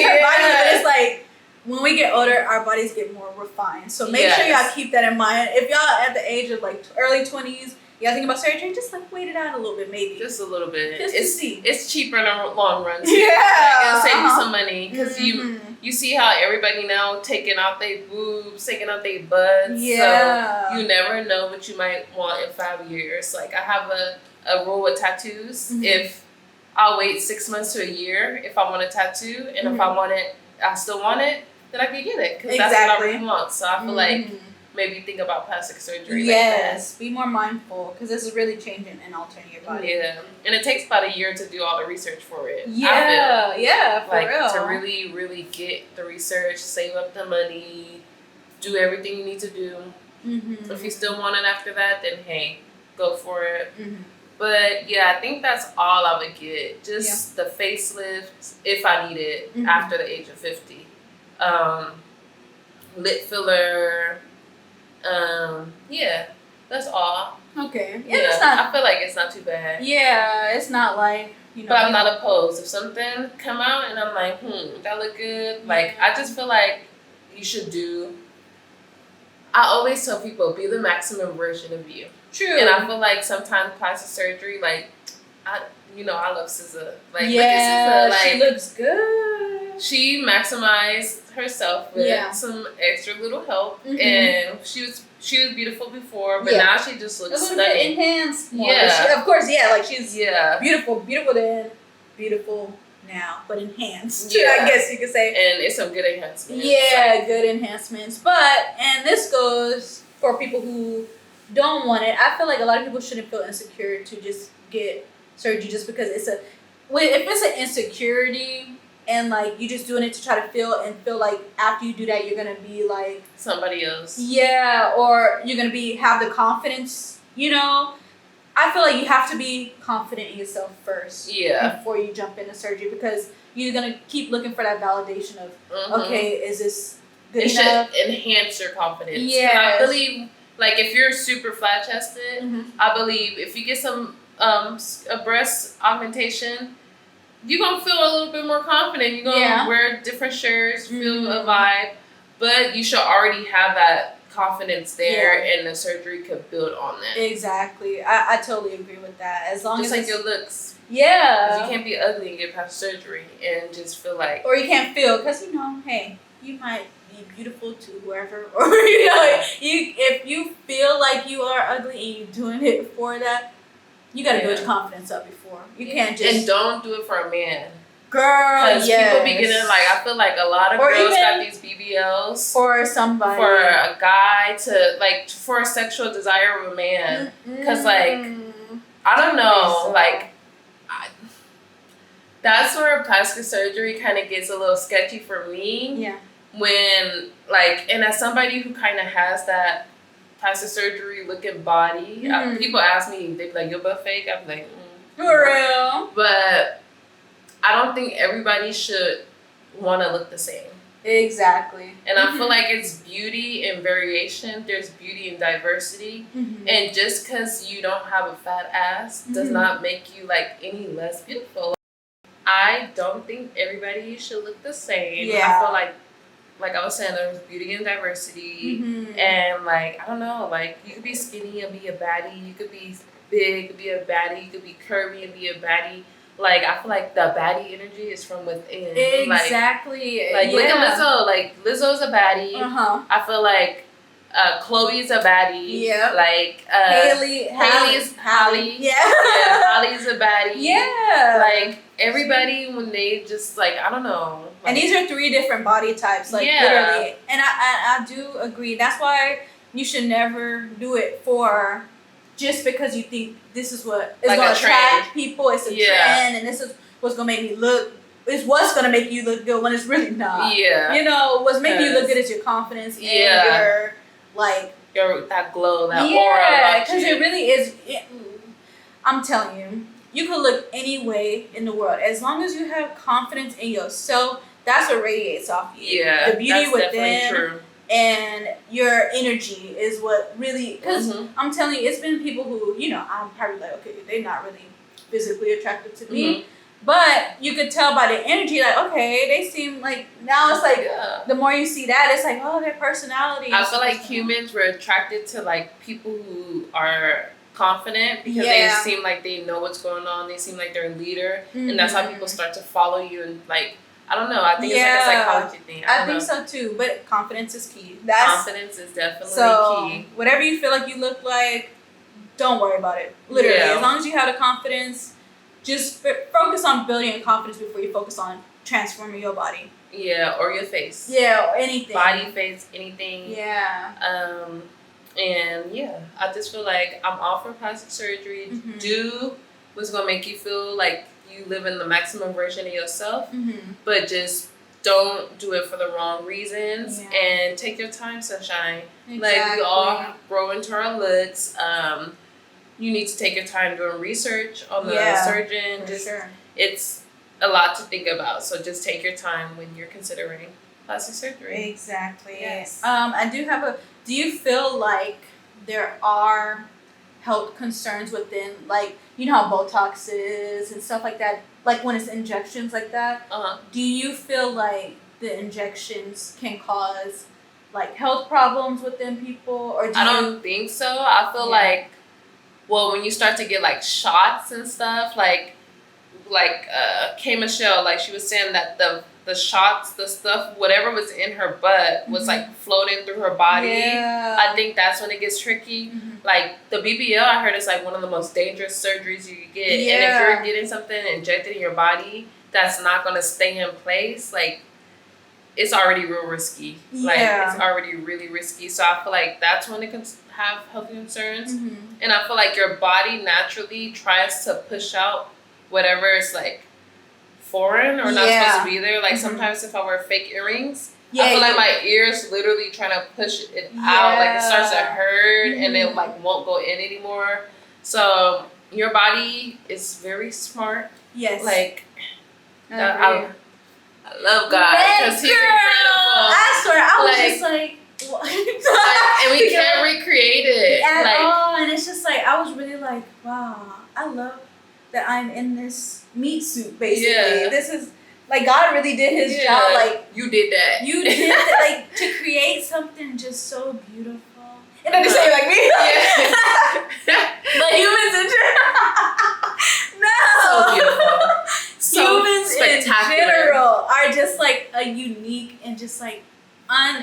Speaker 2: her body, but it's like when we get older, our bodies get more refined. So make sure y'all keep that in mind. If y'all at the age of like early 20s. Y'all think about surgery? Just like wait it out a little bit, maybe.
Speaker 1: Just a little bit.
Speaker 2: Just to see.
Speaker 1: It's cheaper in the long run. Too.
Speaker 2: Yeah.
Speaker 1: It'll save you some money because you you see how everybody now taking out their boobs, taking out their butts.
Speaker 2: Yeah.
Speaker 1: So you never know what you might want in 5 years. Like I have a rule with tattoos.
Speaker 2: Mm-hmm.
Speaker 1: If I'll wait 6 months to a year if I want a tattoo, and
Speaker 2: Mm-hmm.
Speaker 1: if I want it, I still want it, then I can get it because
Speaker 2: Exactly.
Speaker 1: that's what I really want. So I feel
Speaker 2: Mm-hmm.
Speaker 1: like maybe think about plastic surgery.
Speaker 2: Yes, be more mindful because this is really changing and altering your body.
Speaker 1: Yeah, and it takes about a year to do all the research for it.
Speaker 2: Yeah, yeah, for
Speaker 1: like
Speaker 2: real.
Speaker 1: to really, really get the research, save up the money, do everything you need to do.
Speaker 2: Mm-hmm.
Speaker 1: If you still want it after that, then hey, go for it.
Speaker 2: Mm-hmm.
Speaker 1: But yeah, I think that's all I would get. Just the facelift if I need it
Speaker 2: Mm-hmm.
Speaker 1: after the age of 50. Lip filler. Yeah, that's all.
Speaker 2: Okay.
Speaker 1: Yeah,
Speaker 2: It's not.
Speaker 1: I feel like it's not too bad.
Speaker 2: Yeah, it's not like
Speaker 1: But I'm not opposed. If something come out and I'm like, that look good. Like I just feel like you should do. I always tell people, be the maximum version of you.
Speaker 2: True.
Speaker 1: And I feel like sometimes plastic surgery, like, I love SZA. Like,
Speaker 2: yeah,
Speaker 1: look at SZA. Like,
Speaker 2: she looks good.
Speaker 1: She maximized herself with some extra little help, and she was beautiful before, but now she just looks
Speaker 2: a little
Speaker 1: stunning.
Speaker 2: bit enhanced. More.
Speaker 1: Yeah,
Speaker 2: she, of course. Yeah, like she's
Speaker 1: beautiful.
Speaker 2: beautiful then, beautiful now, but enhanced.
Speaker 1: Yeah.
Speaker 2: I guess you could say.
Speaker 1: And it's some good enhancements.
Speaker 2: Yeah, good enhancements. But and this goes for people who don't want it. I feel like a lot of people shouldn't feel insecure to just get surgery just because if it's an insecurity and like you just doing it to try to feel like after you do that you're gonna be like
Speaker 1: somebody else.
Speaker 2: Yeah, or you're gonna have the confidence, I feel like you have to be confident in yourself first.
Speaker 1: Yeah.
Speaker 2: Before you jump into surgery because you're gonna keep looking for that validation of okay, is this good enough?
Speaker 1: Should enhance your confidence.
Speaker 2: Yeah.
Speaker 1: I believe like if you're super flat chested, I believe if you get some a breast augmentation, you're gonna feel a little bit more confident. You're gonna wear different shirts, feel a vibe, but you should already have that confidence there, and the surgery could build on that.
Speaker 2: Exactly, I totally agree with that. As long
Speaker 1: just
Speaker 2: as
Speaker 1: like your looks.
Speaker 2: Yeah,
Speaker 1: you can't be ugly and get past surgery and just feel like,
Speaker 2: or you can't feel because hey, you might be beautiful to whoever, or if you feel like you are ugly and you're doing it for that. You gotta build your confidence up before. You can't just...
Speaker 1: And don't do it for a man.
Speaker 2: Girl,
Speaker 1: because people be getting like, I feel like a lot of girls got these BBLs.
Speaker 2: For somebody.
Speaker 1: For a guy to, like, for a sexual desire of a man. Because, like, I don't know, like, that's where plastic surgery kind of gets a little sketchy for me.
Speaker 2: Yeah.
Speaker 1: When, like, and as somebody who kind of has that plastic surgery looking body. People ask me, they be like, your butt fake? I'm like,
Speaker 2: For real.
Speaker 1: But I don't think everybody should want to look the same.
Speaker 2: Exactly.
Speaker 1: And I feel like it's beauty and variation. There's beauty and diversity. And just because you don't have a fat ass does not make you like any less beautiful. I don't think everybody should look the same.
Speaker 2: Yeah.
Speaker 1: I feel like I was saying, there's beauty and diversity, and like, I don't know, like you could be skinny and be a baddie, you could be big and be a baddie, you could be curvy and be a baddie. Like, I feel like the baddie energy is from within.
Speaker 2: Exactly.
Speaker 1: Like look at Lizzo. Like Lizzo's a baddie. I feel like Chloe's a baddie.
Speaker 2: Yeah.
Speaker 1: Like
Speaker 2: Haley's
Speaker 1: Halle.
Speaker 2: Yeah.
Speaker 1: Halle's a baddie.
Speaker 2: Yeah.
Speaker 1: Like everybody when they just like, I don't know. Like,
Speaker 2: and these are 3 different body types, like literally. And I do agree. That's why you should never do it for just because you think this is what is going to attract people. It's a trend, and this is what's going to make me look. It's what's going to make you look good when it's really not.
Speaker 1: Yeah.
Speaker 2: What's making you look good is your confidence and your
Speaker 1: that glow, that aura. Yeah,
Speaker 2: because it really is. I'm telling you, you could look any way in the world as long as you have confidence in yourself. That's what radiates off you.
Speaker 1: Yeah,
Speaker 2: the beauty
Speaker 1: that's
Speaker 2: within,
Speaker 1: true.
Speaker 2: And your energy is what really. Because I'm telling you, it's been people who I'm probably like, okay, they're not really physically attractive to me. But you could tell by the energy, like, okay, they seem like, now it's like, the more you see that, it's like, oh, their personality. I
Speaker 1: feel like humans were attracted to, like, people who are confident because they seem like they know what's going on. They seem like they're a leader. And that's how people start to follow you and, like, I don't know. I think it's like a psychology thing.
Speaker 2: I think so too. But confidence is key.
Speaker 1: Confidence is definitely key.
Speaker 2: Whatever you feel like you look like, don't worry about it. Literally, as long as you have the confidence, just focus on building your confidence before you focus on transforming your body.
Speaker 1: Yeah, or your face.
Speaker 2: Yeah, or anything.
Speaker 1: Body, face, anything.
Speaker 2: Yeah.
Speaker 1: And yeah, I just feel like I'm all for plastic surgery.
Speaker 2: Mm-hmm.
Speaker 1: Do what's gonna make you feel like you live in the maximum version of yourself, but just don't do it for the wrong reasons.
Speaker 2: Yeah.
Speaker 1: And take your time, sunshine.
Speaker 2: Exactly.
Speaker 1: Like we all grow into our looks. You need to take your time doing research on the surgeon. It's a lot to think about. So just take your time when you're considering plastic surgery.
Speaker 2: Exactly.
Speaker 1: Yes.
Speaker 2: I do have do you feel like there are health concerns within, like, you know how Botox is and stuff like that, like when it's injections like that? Do you feel like the injections can cause like health problems within people, or I
Speaker 1: don't think so. I feel like, well, when you start to get like shots and stuff, like K. Michelle, like she was saying that the shots, the stuff, whatever was in her butt was like floating through her body.
Speaker 2: Yeah.
Speaker 1: I think that's when it gets tricky. Like the BBL, I heard it's like one of the most dangerous surgeries you could get.
Speaker 2: Yeah.
Speaker 1: And if you're getting something injected in your body that's not going to stay in place, like it's already real risky. Like it's already really risky. So I feel like that's when it can have health concerns. And I feel like your body naturally tries to push out whatever is like foreign or not supposed to be there. Like sometimes if I wear fake earrings, I feel like my ears literally trying to push it out. Like it starts to hurt and it like won't go in anymore. So your body is very smart.
Speaker 2: Yes.
Speaker 1: Like I love God because He's incredible.
Speaker 2: I swear, I was just like, what?
Speaker 1: And we can't recreate it
Speaker 2: at all. And it's just like, I was really like, wow, I love that I'm in this meat suit, basically. Yeah. This is, like, God really did His job. Like,
Speaker 1: you did that.
Speaker 2: You did that, like, to create something just so beautiful. And then to say like me. But humans in general. No.
Speaker 1: So beautiful.
Speaker 2: Humans in general are just like a unique and just like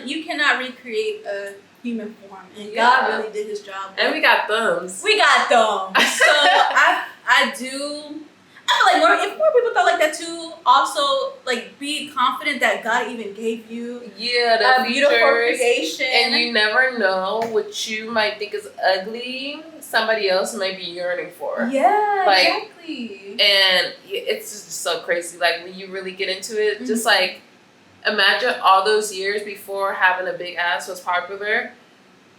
Speaker 2: you cannot recreate a human form, and God really did His job.
Speaker 1: And we got thumbs.
Speaker 2: We got thumbs. So I feel like if more people thought like that too, also like be confident that God even gave you a beautiful creation.
Speaker 1: And you never know what you might think is ugly, somebody else might be yearning for.
Speaker 2: Yeah, like, exactly.
Speaker 1: And it's just so crazy. Like when you really get into it, just like imagine all those years before having a big ass was popular.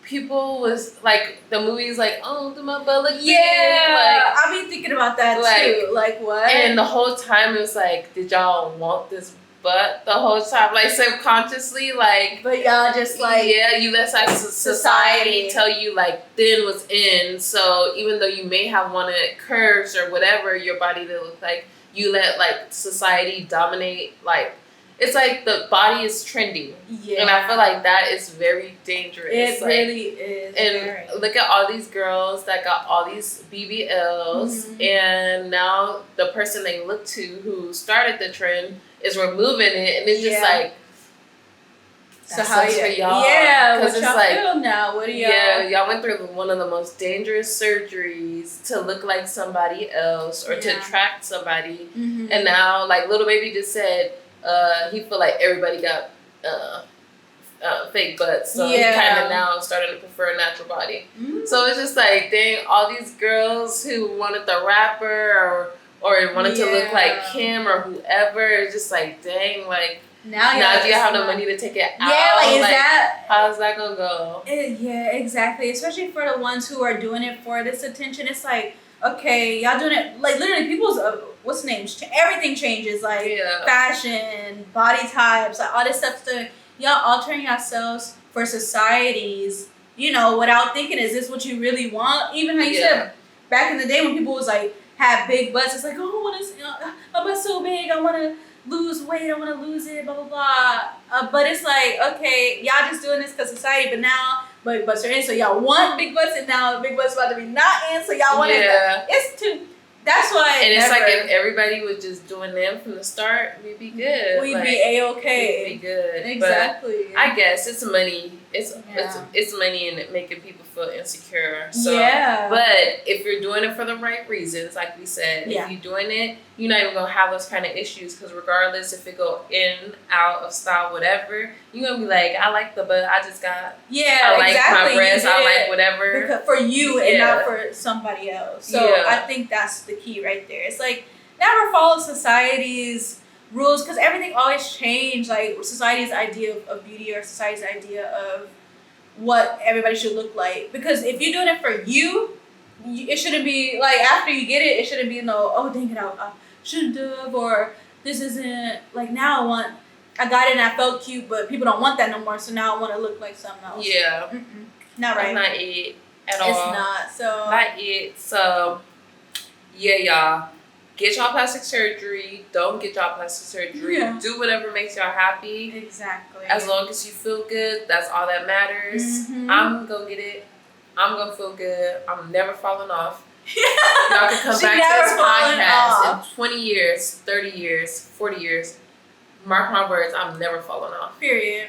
Speaker 1: People was like, the movies like, oh, do my butt look big?
Speaker 2: Like, I be thinking about that too. Like what?
Speaker 1: And the whole time it was like, did y'all want this butt the whole time? Like subconsciously, like.
Speaker 2: But y'all just like.
Speaker 1: Yeah, you let society tell you like thin was in. So even though you may have wanted curves or whatever your body to look like, you let like society dominate. Like it's like the body is trendy. Yeah. And I feel like that is very dangerous.
Speaker 2: It
Speaker 1: like,
Speaker 2: really is.
Speaker 1: And look at all these girls that got all these BBLs, and now the person they look to who started the trend is removing it, and it's just like,
Speaker 2: so how for y'all? Yeah, what y'all feel now? What do y'all?
Speaker 1: Yeah, y'all went through one of the most dangerous surgeries to look like somebody else or to attract somebody, and now like Little Baby just said. He feel like everybody got fake butts, so he kind of now started to prefer a natural body. So it's just like, dang, all these girls who wanted the rapper or wanted to look like him or whoever, it's just like, dang, like now do you have the money to take it out?
Speaker 2: Yeah, like is that
Speaker 1: how's that gonna go?
Speaker 2: Yeah, exactly. Especially for the ones who are doing it for this attention, it's like, okay, y'all doing it like literally people's what's names? Everything changes, like fashion, body types, like all this stuff. So y'all altering yourselves for societies, without thinking, is this what you really want? Even how you said back in the day when people was like had big butts, it's like, oh, I want to, my butt's so big, I want to lose weight, I want to lose it, blah blah blah. But it's like, okay, y'all just doing this because society, but now big butts are in, so y'all want big butts, and now big butts about to be not in, so y'all want it. It's too. That's why.
Speaker 1: And it's like if everybody was just doing them from the start, we'd be good.
Speaker 2: We'd be A-okay.
Speaker 1: We'd be good.
Speaker 2: Exactly.
Speaker 1: But I guess it's money. It's money and it making people feel insecure. So,
Speaker 2: yeah.
Speaker 1: But if you're doing it for the right reasons, like we said, if you're doing it, you're not even gonna have those kind of issues because regardless if it go in, out of style, whatever, you're gonna be like, I like the butt. I just got. I like my breasts. I like whatever.
Speaker 2: Because for you and not for somebody else. So I think that's the key right there. It's like never follow society's rules because everything always change. Like society's idea of beauty or society's idea of what everybody should look like. Because if you're doing it for you, it shouldn't be like after you get it, it shouldn't be oh dang it, I shouldn't have, or this isn't like now I got it and I felt cute, but people don't want that no more. So now I want to look like something else.
Speaker 1: Yeah,
Speaker 2: not right.
Speaker 1: That's not it at all.
Speaker 2: It's not. So
Speaker 1: not it. So yeah, y'all. Get y'all plastic surgery. Don't get y'all plastic surgery.
Speaker 2: Yeah.
Speaker 1: Do whatever makes y'all happy.
Speaker 2: Exactly.
Speaker 1: As long as you feel good, that's all that matters.
Speaker 2: Mm-hmm.
Speaker 1: I'm gonna get it. I'm gonna feel good. I'm never falling off. Y'all can come back to this podcast in 20 years, 30 years, 40 years. Mark my words, I'm never falling off.
Speaker 2: Period.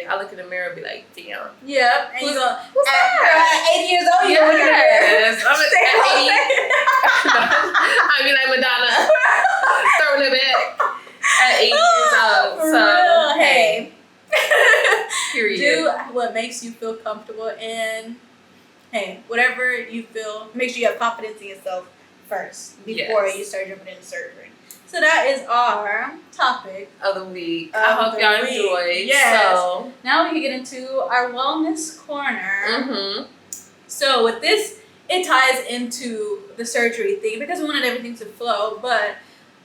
Speaker 1: I look in the mirror and be like, damn.
Speaker 2: Yep. And you go,
Speaker 1: who's that?
Speaker 2: 80 years old, you look in the mirror.
Speaker 1: I'm at 80. I mean like Madonna. Throwing it back at 80 years old.
Speaker 2: For
Speaker 1: So,
Speaker 2: real. Hey.
Speaker 1: Period.
Speaker 2: Do what makes you feel comfortable and hey, whatever you feel, make sure you have confidence in yourself first before you start jumping into surgery. So that is our topic
Speaker 1: of the week. I hope y'all enjoyed.
Speaker 2: Yes.
Speaker 1: So
Speaker 2: now we can get into our wellness corner.
Speaker 1: Mm-hmm.
Speaker 2: So with this, it ties into the surgery thing because we wanted everything to flow. But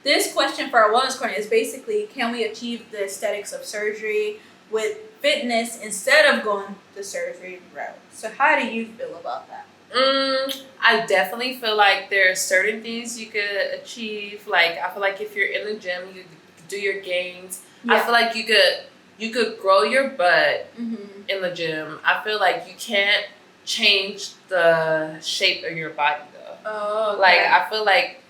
Speaker 2: this question for our wellness corner is basically, can we achieve the aesthetics of surgery with fitness instead of going the surgery route? So how do you feel about that?
Speaker 1: I definitely feel like there are certain things you could achieve. Like I feel like if you're in the gym, you do your gains. Yeah. I feel like you could grow your butt in the gym. I feel like you can't change the shape of your body though.
Speaker 2: Oh, okay.
Speaker 1: Like I feel like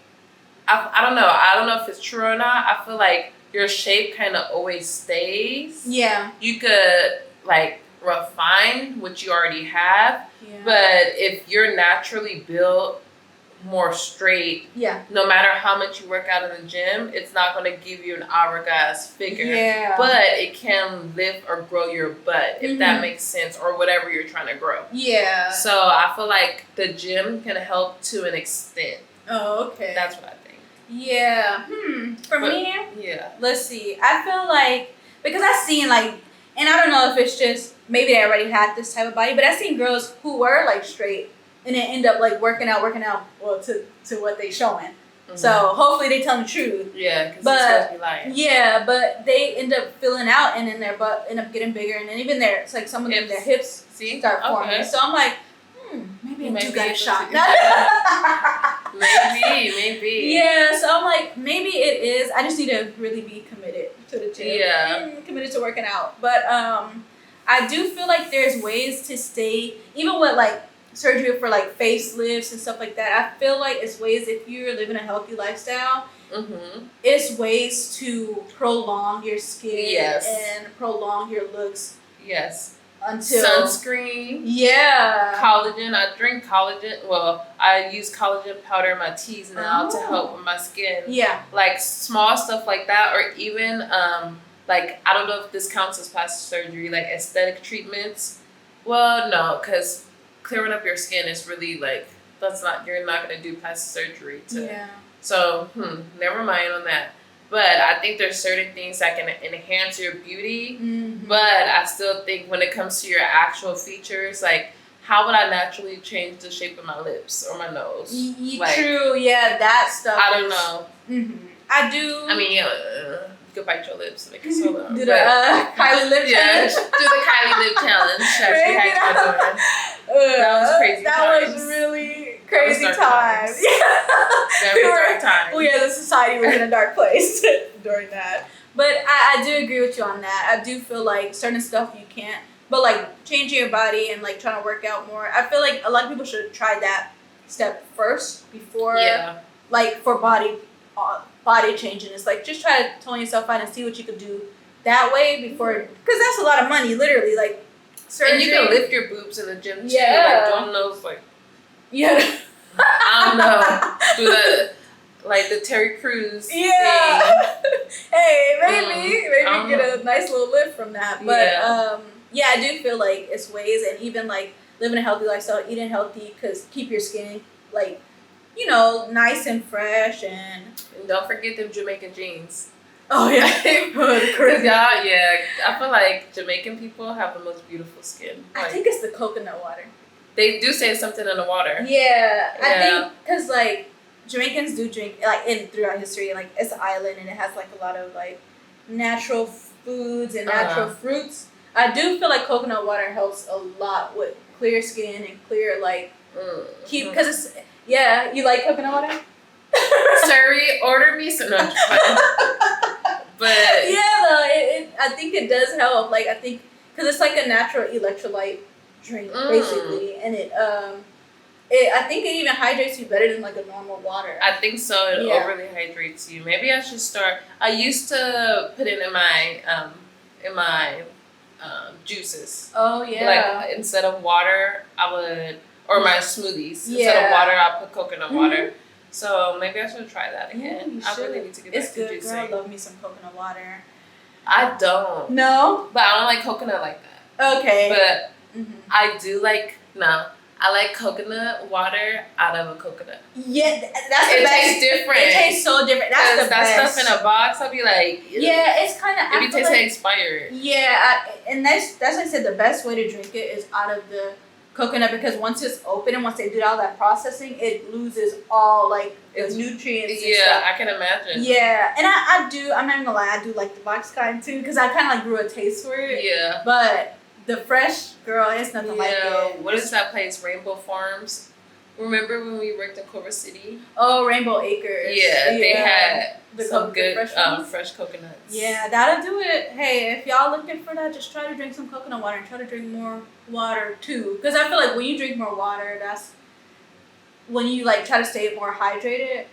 Speaker 1: I don't know. I don't know if it's true or not. I feel like your shape kind of always stays.
Speaker 2: Yeah.
Speaker 1: You could like refine what you already have. Yeah. But if you're naturally built more straight, no matter how much you work out in the gym, it's not going to give you an hourglass figure. Yeah. But it can lift or grow your butt, if that makes sense, or whatever you're trying to grow. Yeah. So I feel like the gym can help to an extent.
Speaker 2: Oh, okay.
Speaker 1: That's what I think.
Speaker 2: Yeah. For me, let's see. I feel like, because I've seen like, and I don't know if it's just, maybe they already had this type of body, but I've seen girls who were like straight and then end up like working out, well, to what they showing. So hopefully they tell the truth. Yeah, because they're supposed to be lying. Yeah, but they end up filling out and then their butt end up getting bigger and then even it's like some of them, their hips start forming. So I'm like, maybe I do got a shot.
Speaker 1: Maybe.
Speaker 2: Yeah, so I'm like, maybe it is. I just need to really be committed to the gym. Yeah. And committed to working out. But I do feel like there's ways to stay, even with like surgery for like facelifts and stuff like that. I feel like it's ways, if you're living a healthy lifestyle, it's ways to prolong your skin and prolong your looks.
Speaker 1: Yes.
Speaker 2: Until
Speaker 1: sunscreen, collagen. I drink collagen. Well, I use collagen powder in my teas now to help with my skin. Yeah, like small stuff like that, or even like I don't know if this counts as plastic surgery, like aesthetic treatments. Well, no, because clearing up your skin is really like you're not gonna do plastic surgery to. Yeah. So never mind on that. But I think there's certain things that can enhance your beauty. But I still think when it comes to your actual features, like how would I naturally change the shape of my lips or my nose?
Speaker 2: Like, true, yeah, that stuff.
Speaker 1: I don't know.
Speaker 2: I do.
Speaker 1: I mean, you could bite your lips to make it so long.
Speaker 2: Do the Kylie lip challenge.
Speaker 1: Do the Kylie lip challenge. That was crazy.
Speaker 2: That was really crazy times.
Speaker 1: Very dark times.
Speaker 2: Well, yeah, the society was in a dark place during that. But I do agree with you on that. I do feel like certain stuff you can't. But like changing your body and like trying to work out more. I feel like a lot of people should try that step first before like for body change, and it's like just try to tone yourself out and see what you could do that way before, because that's a lot of money, literally, like surgery.
Speaker 1: And you can lift your boobs in the gym too,
Speaker 2: Yeah.
Speaker 1: like doing those like
Speaker 2: Yeah.
Speaker 1: I don't know, do the like the Terry Crews
Speaker 2: Yeah.
Speaker 1: thing.
Speaker 2: Hey, maybe get
Speaker 1: know.
Speaker 2: a nice little lift from that. But yeah, I do feel like it's ways, and even like living a healthy lifestyle, eating healthy, because keep your skin like, you know, nice and fresh. And
Speaker 1: don't forget them Jamaican jeans.
Speaker 2: oh yeah,
Speaker 1: Cause y'all, yeah, I feel like Jamaican people have the most beautiful skin. Like,
Speaker 2: I think it's the coconut water.
Speaker 1: they do say something in the water.
Speaker 2: Yeah, I think because like Jamaicans do drink like throughout history, like it's an island and it has like a lot of like natural foods and natural fruits. I do feel like coconut water helps a lot with clear skin and clear like keep, because it's you like coconut water.
Speaker 1: Sorry, order me some. No, I'm just kidding. But
Speaker 2: yeah, though I think it does help. Like I think because it's like a natural electrolyte drink basically, and I think it even hydrates you better than like a normal water.
Speaker 1: I think so. It overly hydrates you. Maybe I should start. I used to put it in my juices.
Speaker 2: Oh yeah.
Speaker 1: Like instead of water, I would, or my smoothies. Instead of water, I put coconut water. So maybe I should try that again. I really need to get back to juicing. It's good, girl.
Speaker 2: I love me some coconut water.
Speaker 1: I don't.
Speaker 2: No?
Speaker 1: But I don't like coconut like that.
Speaker 2: Okay.
Speaker 1: But I do like, I like coconut water out of a coconut.
Speaker 2: Yeah, that's the
Speaker 1: best. It
Speaker 2: tastes
Speaker 1: different.
Speaker 2: It tastes so different. That's the best.
Speaker 1: That stuff in a box, I'll be like,
Speaker 2: yeah, it's kind of.
Speaker 1: It tastes like expired.
Speaker 2: Yeah, and that's like I said, the best way to drink it is out of the coconut, because once it's open and once they do all that processing, it loses all like the nutrients.
Speaker 1: Yeah, I can imagine.
Speaker 2: Yeah, and I do. I'm not even gonna lie, I do like the box kind too, because I kind of like grew a taste for it.
Speaker 1: Yeah,
Speaker 2: but the fresh, girl, it's nothing like it.
Speaker 1: What is that place? Rainbow Farms. Remember when we worked at Culver City?
Speaker 2: Oh, Rainbow Acres.
Speaker 1: Yeah, they had some good
Speaker 2: fresh
Speaker 1: coconuts.
Speaker 2: Yeah, that'll do it. Hey, if y'all looking for that, just try to drink some coconut water and try to drink more water too. Because I feel like when you drink more water, that's when you like try to stay more hydrated.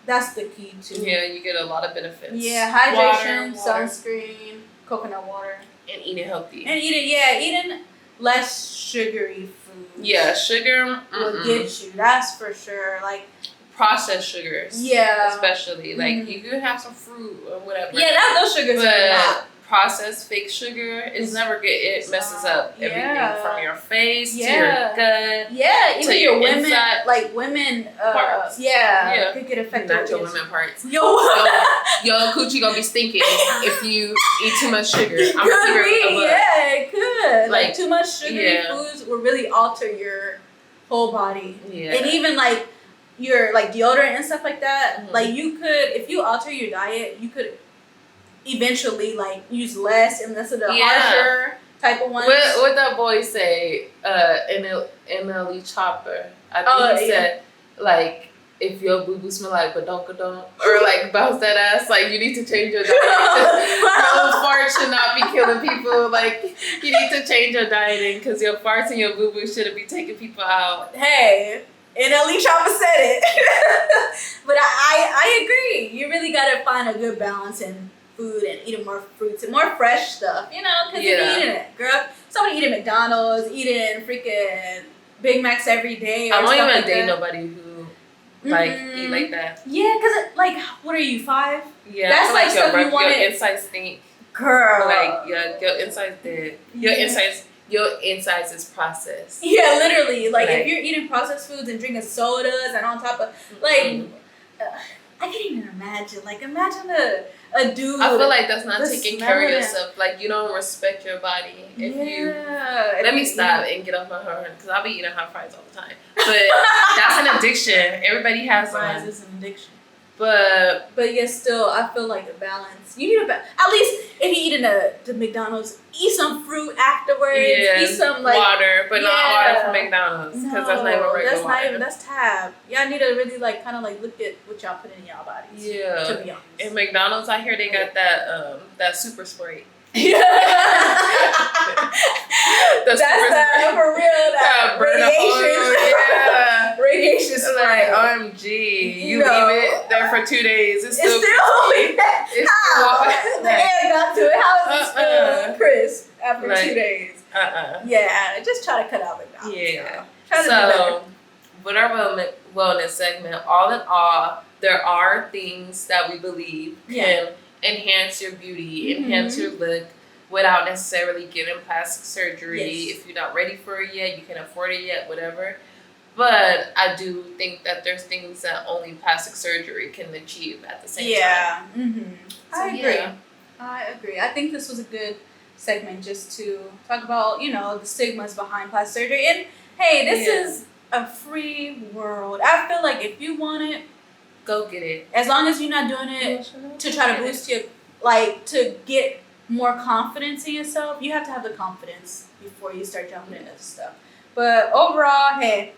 Speaker 2: That's the key too.
Speaker 1: Yeah, you get a lot of benefits.
Speaker 2: Yeah, hydration, water. Sunscreen, coconut water.
Speaker 1: And eating healthy.
Speaker 2: And eating less sugary food.
Speaker 1: Yeah, sugar
Speaker 2: will get you. That's for sure. Like
Speaker 1: processed sugars.
Speaker 2: Yeah.
Speaker 1: Especially. Like you can have some fruit or whatever.
Speaker 2: Yeah, those sugars are not.
Speaker 1: Processed fake sugar is never good. It messes up everything from your face to your gut.
Speaker 2: Yeah, even your women
Speaker 1: inside
Speaker 2: like women
Speaker 1: parts.
Speaker 2: Could get affected.
Speaker 1: Not your women parts.
Speaker 2: Your
Speaker 1: coochie gonna be stinking if you eat too much sugar.
Speaker 2: It could. Like too much sugary foods will really alter your whole body. Yeah. And even like your like deodorant and stuff like that. Like you could, if you alter your diet, you could eventually like use less and less of the harsher type of ones.
Speaker 1: What that boy say? MLE Chopper. I think he said like if your boo boo smell like badonkadonk or like bounce that ass, like you need to change your diet. Your farts should not be killing people. Like you need to change your dieting because your farts and your boo boo shouldn't be taking people out.
Speaker 2: Hey. NLE Chopper said it. But I agree. You really gotta find a good balance in food and eating more fruits and more fresh stuff, you know, because you're eating it, girl. Somebody eating McDonald's, eating freaking Big Macs every day.
Speaker 1: I won't even date nobody who like eat like that.
Speaker 2: Yeah, because like, what are you, 5?
Speaker 1: Yeah,
Speaker 2: that's like stuff you want.
Speaker 1: Your insides stink,
Speaker 2: girl.
Speaker 1: Like your insides dead. Your insides is processed.
Speaker 2: Yeah, literally. Like if you're eating processed foods and drinking sodas and on top of like, I can't even imagine. Like imagine a dude.
Speaker 1: I feel like that's not taking care of yourself. Like you don't respect your body. Let me stop and get off my horn because I'll be eating hot fries all the time. But that's an addiction. Everybody has
Speaker 2: fries is an addiction.
Speaker 1: But
Speaker 2: yet still, I feel like a balance. You need at least if you're eating the McDonald's, eat some fruit afterwards.
Speaker 1: Yeah,
Speaker 2: eat some like
Speaker 1: water, but not water from McDonald's because that's not even regular water.
Speaker 2: That's tab. Y'all need to really like kind of like look at what y'all put in y'all bodies.
Speaker 1: Yeah.
Speaker 2: To be honest.
Speaker 1: In McDonald's, I hear they got that super Sprite.
Speaker 2: Yeah. That's that for real. That radiation.
Speaker 1: Yeah.
Speaker 2: Radiation Sprite.
Speaker 1: like,
Speaker 2: right.
Speaker 1: OMG, you
Speaker 2: No.
Speaker 1: leave it there for 2 days. It's still
Speaker 2: It's how?
Speaker 1: still
Speaker 2: The air got to it. How is it still crisp after
Speaker 1: Like,
Speaker 2: 2 days?
Speaker 1: Uh-uh.
Speaker 2: Yeah, just try to cut out McDonald's.
Speaker 1: Yeah.
Speaker 2: Try to do better.
Speaker 1: With our wellness segment, all in all, there are things that we believe can enhance your beauty, enhance your look, without necessarily getting plastic surgery.
Speaker 2: Yes.
Speaker 1: If you're not ready for it yet, you can afford it yet, whatever. But I do think that there's things that only plastic surgery can achieve at the same time.
Speaker 2: Yeah. Mm-hmm.
Speaker 1: So,
Speaker 2: I agree. I agree. I think this was a good segment just to talk about, the stigmas behind plastic surgery. And hey, this is a free world. I feel like if you want it,
Speaker 1: go get it.
Speaker 2: as long as you're not doing it to try to boost your, to get more confidence in yourself, you have to have the confidence before you start jumping into this stuff. But overall, hey,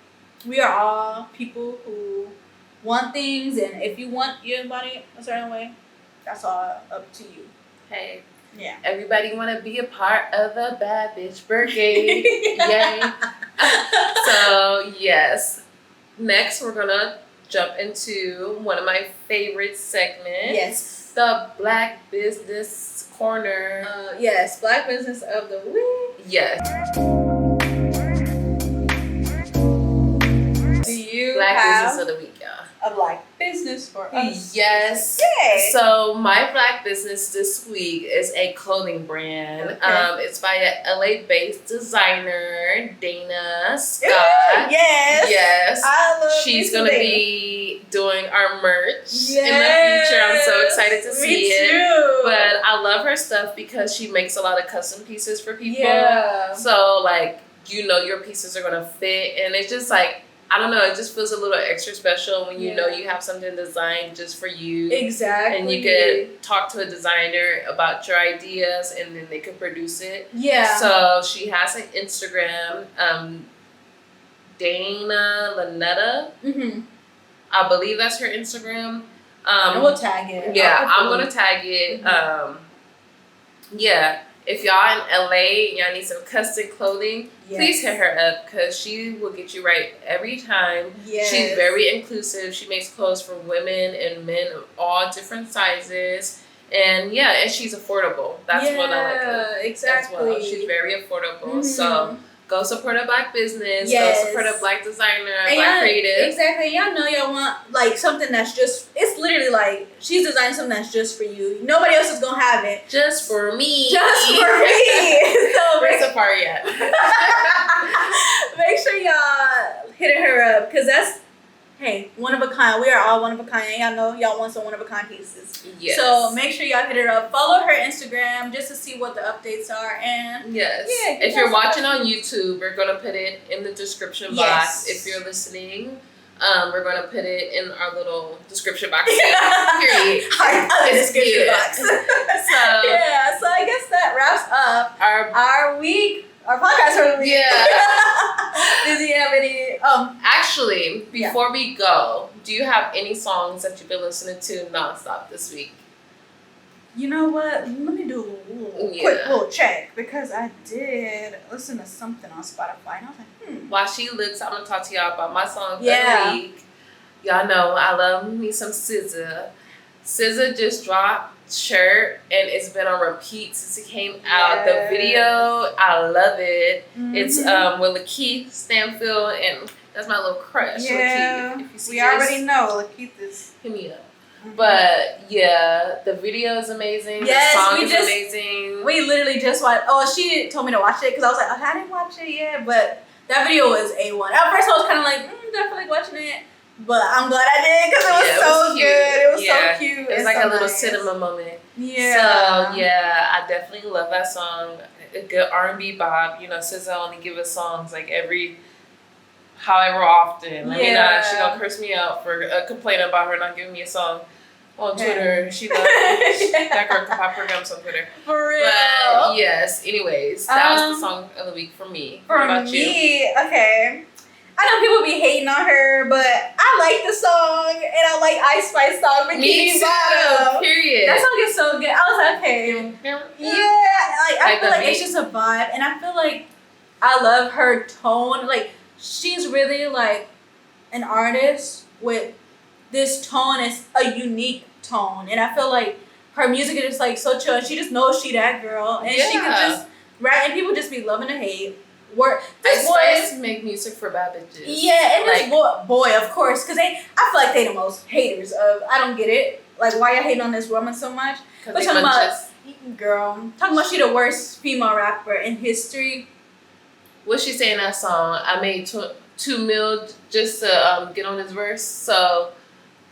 Speaker 2: we are all people who want things, and if you want your body a certain way, that's all up to you.
Speaker 1: Hey.
Speaker 2: Yeah.
Speaker 1: Everybody want to be a part of the Bad Bitch Brigade. Yay. So, yes. Next, we're going to jump into one of my favorite segments.
Speaker 2: Yes.
Speaker 1: The Black Business Corner.
Speaker 2: Yes. Black Business of the Week.
Speaker 1: Yes.
Speaker 2: Do you
Speaker 1: Black
Speaker 2: have
Speaker 1: Business of the Week, y'all.
Speaker 2: a Black business for us?
Speaker 1: Yes.
Speaker 2: Yay.
Speaker 1: So my Black business this week is a clothing brand.
Speaker 2: Okay.
Speaker 1: It's by a LA-based designer, Dana Scott.
Speaker 2: Yes.
Speaker 1: Yes.
Speaker 2: I love
Speaker 1: She's
Speaker 2: me some
Speaker 1: gonna
Speaker 2: Dana.
Speaker 1: be doing our merch in the
Speaker 2: Yes.
Speaker 1: future. I'm so excited to see
Speaker 2: Me
Speaker 1: it.
Speaker 2: too.
Speaker 1: But I love her stuff because she makes a lot of custom pieces for people.
Speaker 2: Yeah.
Speaker 1: So your pieces are gonna fit, and it's just like, I don't know, it just feels a little extra special when you know you have something designed just for you.
Speaker 2: Exactly.
Speaker 1: And you could talk to a designer about your ideas, and then they could produce it.
Speaker 2: Yeah.
Speaker 1: So she has an Instagram, Dana Lanetta.
Speaker 2: Mm-hmm.
Speaker 1: I believe that's her Instagram.
Speaker 2: And we'll tag it.
Speaker 1: Yeah, I'm gonna tag it.
Speaker 2: Mm-hmm.
Speaker 1: Yeah. If y'all in LA, y'all need some custom clothing, please
Speaker 2: Yes.
Speaker 1: hit her up because she will get you right every time.
Speaker 2: Yes.
Speaker 1: She's very inclusive. She makes clothes for women and men of all different sizes. And and she's affordable. That's what I like.
Speaker 2: Yeah, exactly.
Speaker 1: As well. She's very affordable.
Speaker 2: Mm-hmm.
Speaker 1: So go support a Black business.
Speaker 2: Yes.
Speaker 1: Go support a Black designer,
Speaker 2: And
Speaker 1: Black creative.
Speaker 2: Exactly. Y'all know y'all want something that's it's literally she's designed something that's just for you. Nobody else is gonna have it.
Speaker 1: Just for me.
Speaker 2: Just for me. So
Speaker 1: Where's the part yet?
Speaker 2: make sure y'all hitting her up because that's one of a kind. We are all one of a kind. And y'all know y'all want some one of a kind pieces.
Speaker 1: Yes.
Speaker 2: So make sure y'all hit her up. Follow her Instagram just to see what the updates are. And
Speaker 1: yes.
Speaker 2: Yeah,
Speaker 1: if you're watching on YouTube, we're gonna put it in the description box.
Speaker 2: Yes.
Speaker 1: If you're listening, we're gonna put it in our little description box. Period.
Speaker 2: Our description box.
Speaker 1: So
Speaker 2: So I guess that wraps up our week. Our podcast for the week.
Speaker 1: Yeah.
Speaker 2: Does he have any?
Speaker 1: Actually, before we go, do you have any songs that you've been listening to nonstop this week?
Speaker 2: You know what? Let me do a quick little check because I did listen to something on Spotify and I was like,
Speaker 1: While she looks, I'm gonna talk to y'all about my song of
Speaker 2: Yeah.
Speaker 1: the week. Y'all know I love me some SZA. SZA just dropped Shirt and it's been on repeat since it came out. The video, I love it.
Speaker 2: Mm-hmm.
Speaker 1: It's with Lakeith Stanfield, and that's my little crush.
Speaker 2: Yeah,
Speaker 1: Lakeith. If you see
Speaker 2: we
Speaker 1: this,
Speaker 2: already know. Lakeith is.
Speaker 1: hit me up. But the video is amazing.
Speaker 2: Yes,
Speaker 1: the song
Speaker 2: we
Speaker 1: is
Speaker 2: just-
Speaker 1: amazing.
Speaker 2: We literally just watched. Oh, she told me to watch it because I was like, I didn't watch it yet, but that video was A1. At first, I was kind of like, definitely watching it, but I'm glad I did because it was so
Speaker 1: cute.
Speaker 2: good. It was
Speaker 1: Yeah.
Speaker 2: so cute.
Speaker 1: It's
Speaker 2: and
Speaker 1: like
Speaker 2: so
Speaker 1: a little
Speaker 2: nice.
Speaker 1: cinema moment.
Speaker 2: Yeah.
Speaker 1: So I definitely love that song. A good R&B bop. SZA only give us songs like however often. I mean, she gonna curse me out for complaining about her not giving me a song on Twitter. She loves that girl can pop programs on Twitter.
Speaker 2: For real.
Speaker 1: But yes, anyways, that was the song of the week for me. What about you?
Speaker 2: Okay. I know people be hating on her, but I like the song and I like Ice Spice song
Speaker 1: Me
Speaker 2: Bikini
Speaker 1: too.
Speaker 2: Bottom.
Speaker 1: Period.
Speaker 2: That song is so good. I was like, okay. Yeah, I
Speaker 1: Like
Speaker 2: feel
Speaker 1: the
Speaker 2: like it's
Speaker 1: beat.
Speaker 2: just a vibe, and I feel like I love her tone. Like she's really an artist with this tone is a unique tone, and I feel like her music is just like so chill, and she just knows she that girl, and she could just write, and people just be loving to hate.
Speaker 1: This boys make music for bad bitches.
Speaker 2: Yeah, and like, this boy, of course, because I feel like they the most haters of. I don't get it. Like, why y'all hating on this woman so much? But talking about talking about she the worst female rapper in history.
Speaker 1: What she say in that song? I made $2 million just to get on this verse. So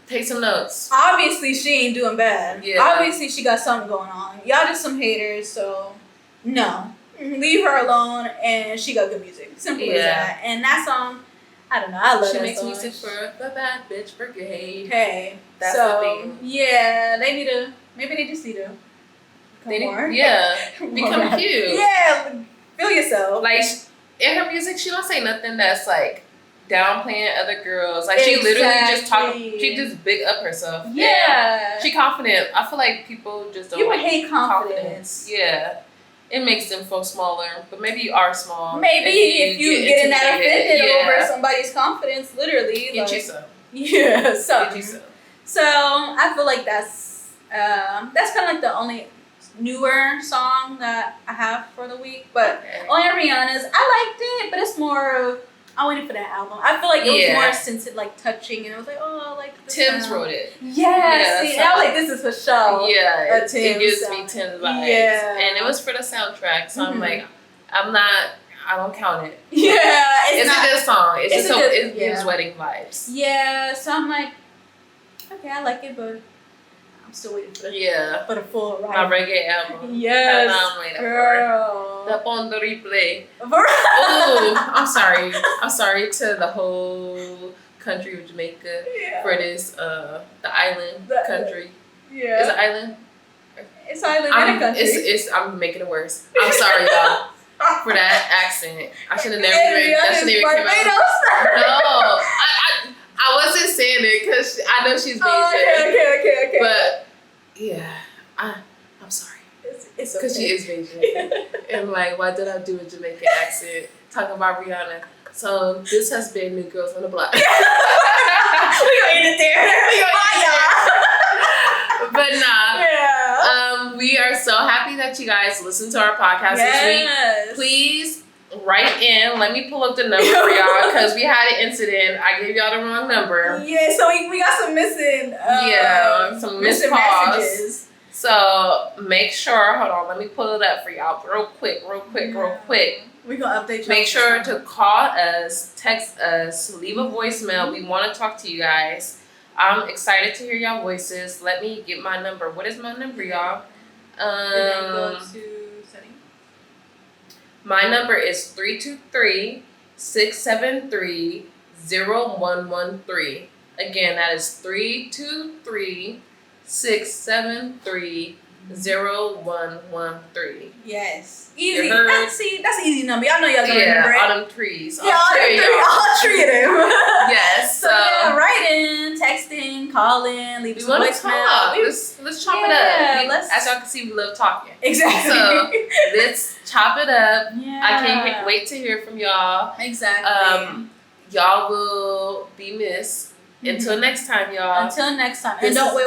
Speaker 1: take some notes.
Speaker 2: Obviously, she ain't doing bad.
Speaker 1: Yeah.
Speaker 2: Obviously, she got something going on. Y'all just some haters. So no, leave her alone. And she got good music. Simple as that. And that song, I don't know. I love that song.
Speaker 1: She makes music for the bad bitch brigade.
Speaker 2: Hey,
Speaker 1: that's the thing.
Speaker 2: Yeah, they need to. Maybe they just need to.
Speaker 1: Become cute.
Speaker 2: Yeah, feel yourself.
Speaker 1: Like in her music, she don't say nothing that's like downplaying other girls. Like she literally she just big up herself.
Speaker 2: Yeah,
Speaker 1: and she confident. I feel like people just don't.
Speaker 2: People hate confidence.
Speaker 1: Yeah, it makes them feel smaller. But maybe you are small.
Speaker 2: Maybe if you getting that offended over somebody's confidence, literally.
Speaker 1: Get you some.
Speaker 2: Yeah, so.
Speaker 1: Get you some.
Speaker 2: So I feel like that's kind of like the only newer song that I have for the week, but on Rihanna's, I liked it, but it's more of I waited for that album. I feel like it was more sensitive, like touching, and it was like, oh, I like the
Speaker 1: Tim's
Speaker 2: sound.
Speaker 1: Wrote it.
Speaker 2: Yeah, see, I was like, this is for sure.
Speaker 1: Yeah, it gives me Tim's vibes.
Speaker 2: Yeah,
Speaker 1: and it was for the soundtrack, so I'm like, I don't count it.
Speaker 2: Yeah,
Speaker 1: it's a good song. It gives wedding vibes.
Speaker 2: Yeah, so I'm like, okay, I like it, but I'm still waiting for the full ride.
Speaker 1: My reggae album.
Speaker 2: Yes,
Speaker 1: I'm waiting
Speaker 2: girl.
Speaker 1: For. The on the replay. Oh, I'm sorry to the whole country of Jamaica for this the island country.
Speaker 2: Yeah.
Speaker 1: Is it island?
Speaker 2: It's island in a country.
Speaker 1: I'm making it worse. I'm sorry, y'all. For that accent. I should have never came out. No. I wasn't saying it because I know she's Bayesian.
Speaker 2: Okay.
Speaker 1: But yeah, I'm sorry.
Speaker 2: It's
Speaker 1: because she is Bayesian. And like, why did I do a Jamaican accent talking about Rihanna? So this has been New Girls on the Block.
Speaker 2: We gonna end it there. Bye, y'all.
Speaker 1: But nah. We are so happy that you guys listened to our podcast this week. Please write in. Let me pull up the number for y'all because we had an incident. I gave y'all the wrong number.
Speaker 2: Yeah, so we got some missing.
Speaker 1: Some missed calls. Messages. So make sure. Hold on. Let me pull it up for y'all real quick.
Speaker 2: We're gonna update you.
Speaker 1: Make sure to call us, text us, leave a voicemail. We want to talk to you guys. I'm excited to hear y'all voices. Let me get my number. What is my number, y'all?
Speaker 2: Go to setting.
Speaker 1: My number is 323-673-0113. Again, that is 323-673-0113.
Speaker 2: Yes. Easy. That's an easy number. Y'all know y'all gonna remember it.
Speaker 1: All them trees.
Speaker 2: All three of them.
Speaker 1: Yes.
Speaker 2: So write in, text in, call in, leave some voicemail.
Speaker 1: Let's chop it up. As y'all can see, we love talking.
Speaker 2: Exactly.
Speaker 1: So let's chop it up.
Speaker 2: Yeah.
Speaker 1: I can't wait to hear from y'all.
Speaker 2: Exactly.
Speaker 1: Y'all will be missed. Until next time, y'all.
Speaker 2: Until next time. And don't wait.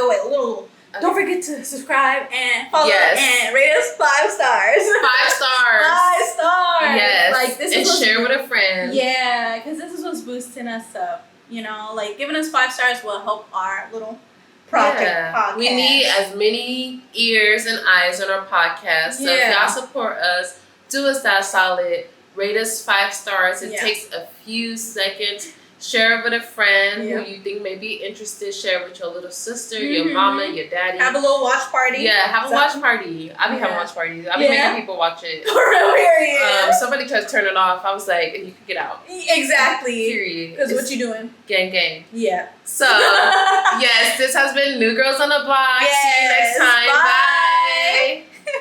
Speaker 2: Don't forget to subscribe and follow and rate us 5 stars.
Speaker 1: 5 stars.
Speaker 2: 5 stars.
Speaker 1: Yes.
Speaker 2: Like this
Speaker 1: and share with a friend.
Speaker 2: Yeah, because this is what's boosting us up. You know, like giving us 5 stars will help our little project podcast.
Speaker 1: We need as many ears and eyes on our podcast. So if y'all support us, do us that solid. Rate us 5 stars. It takes a few seconds. Share it with a friend who you think may be interested. Share it with your little sister, your mama, your daddy.
Speaker 2: Have a little watch party.
Speaker 1: Yeah, have a watch party. I be having watch parties. I be making people watch it. Somebody tried to turn it off. I was like, you can get out.
Speaker 2: Exactly.
Speaker 1: Period.
Speaker 2: Because what you doing?
Speaker 1: Gang.
Speaker 2: Yeah.
Speaker 1: So, yes, this has been New Girls on the Block. See you next time.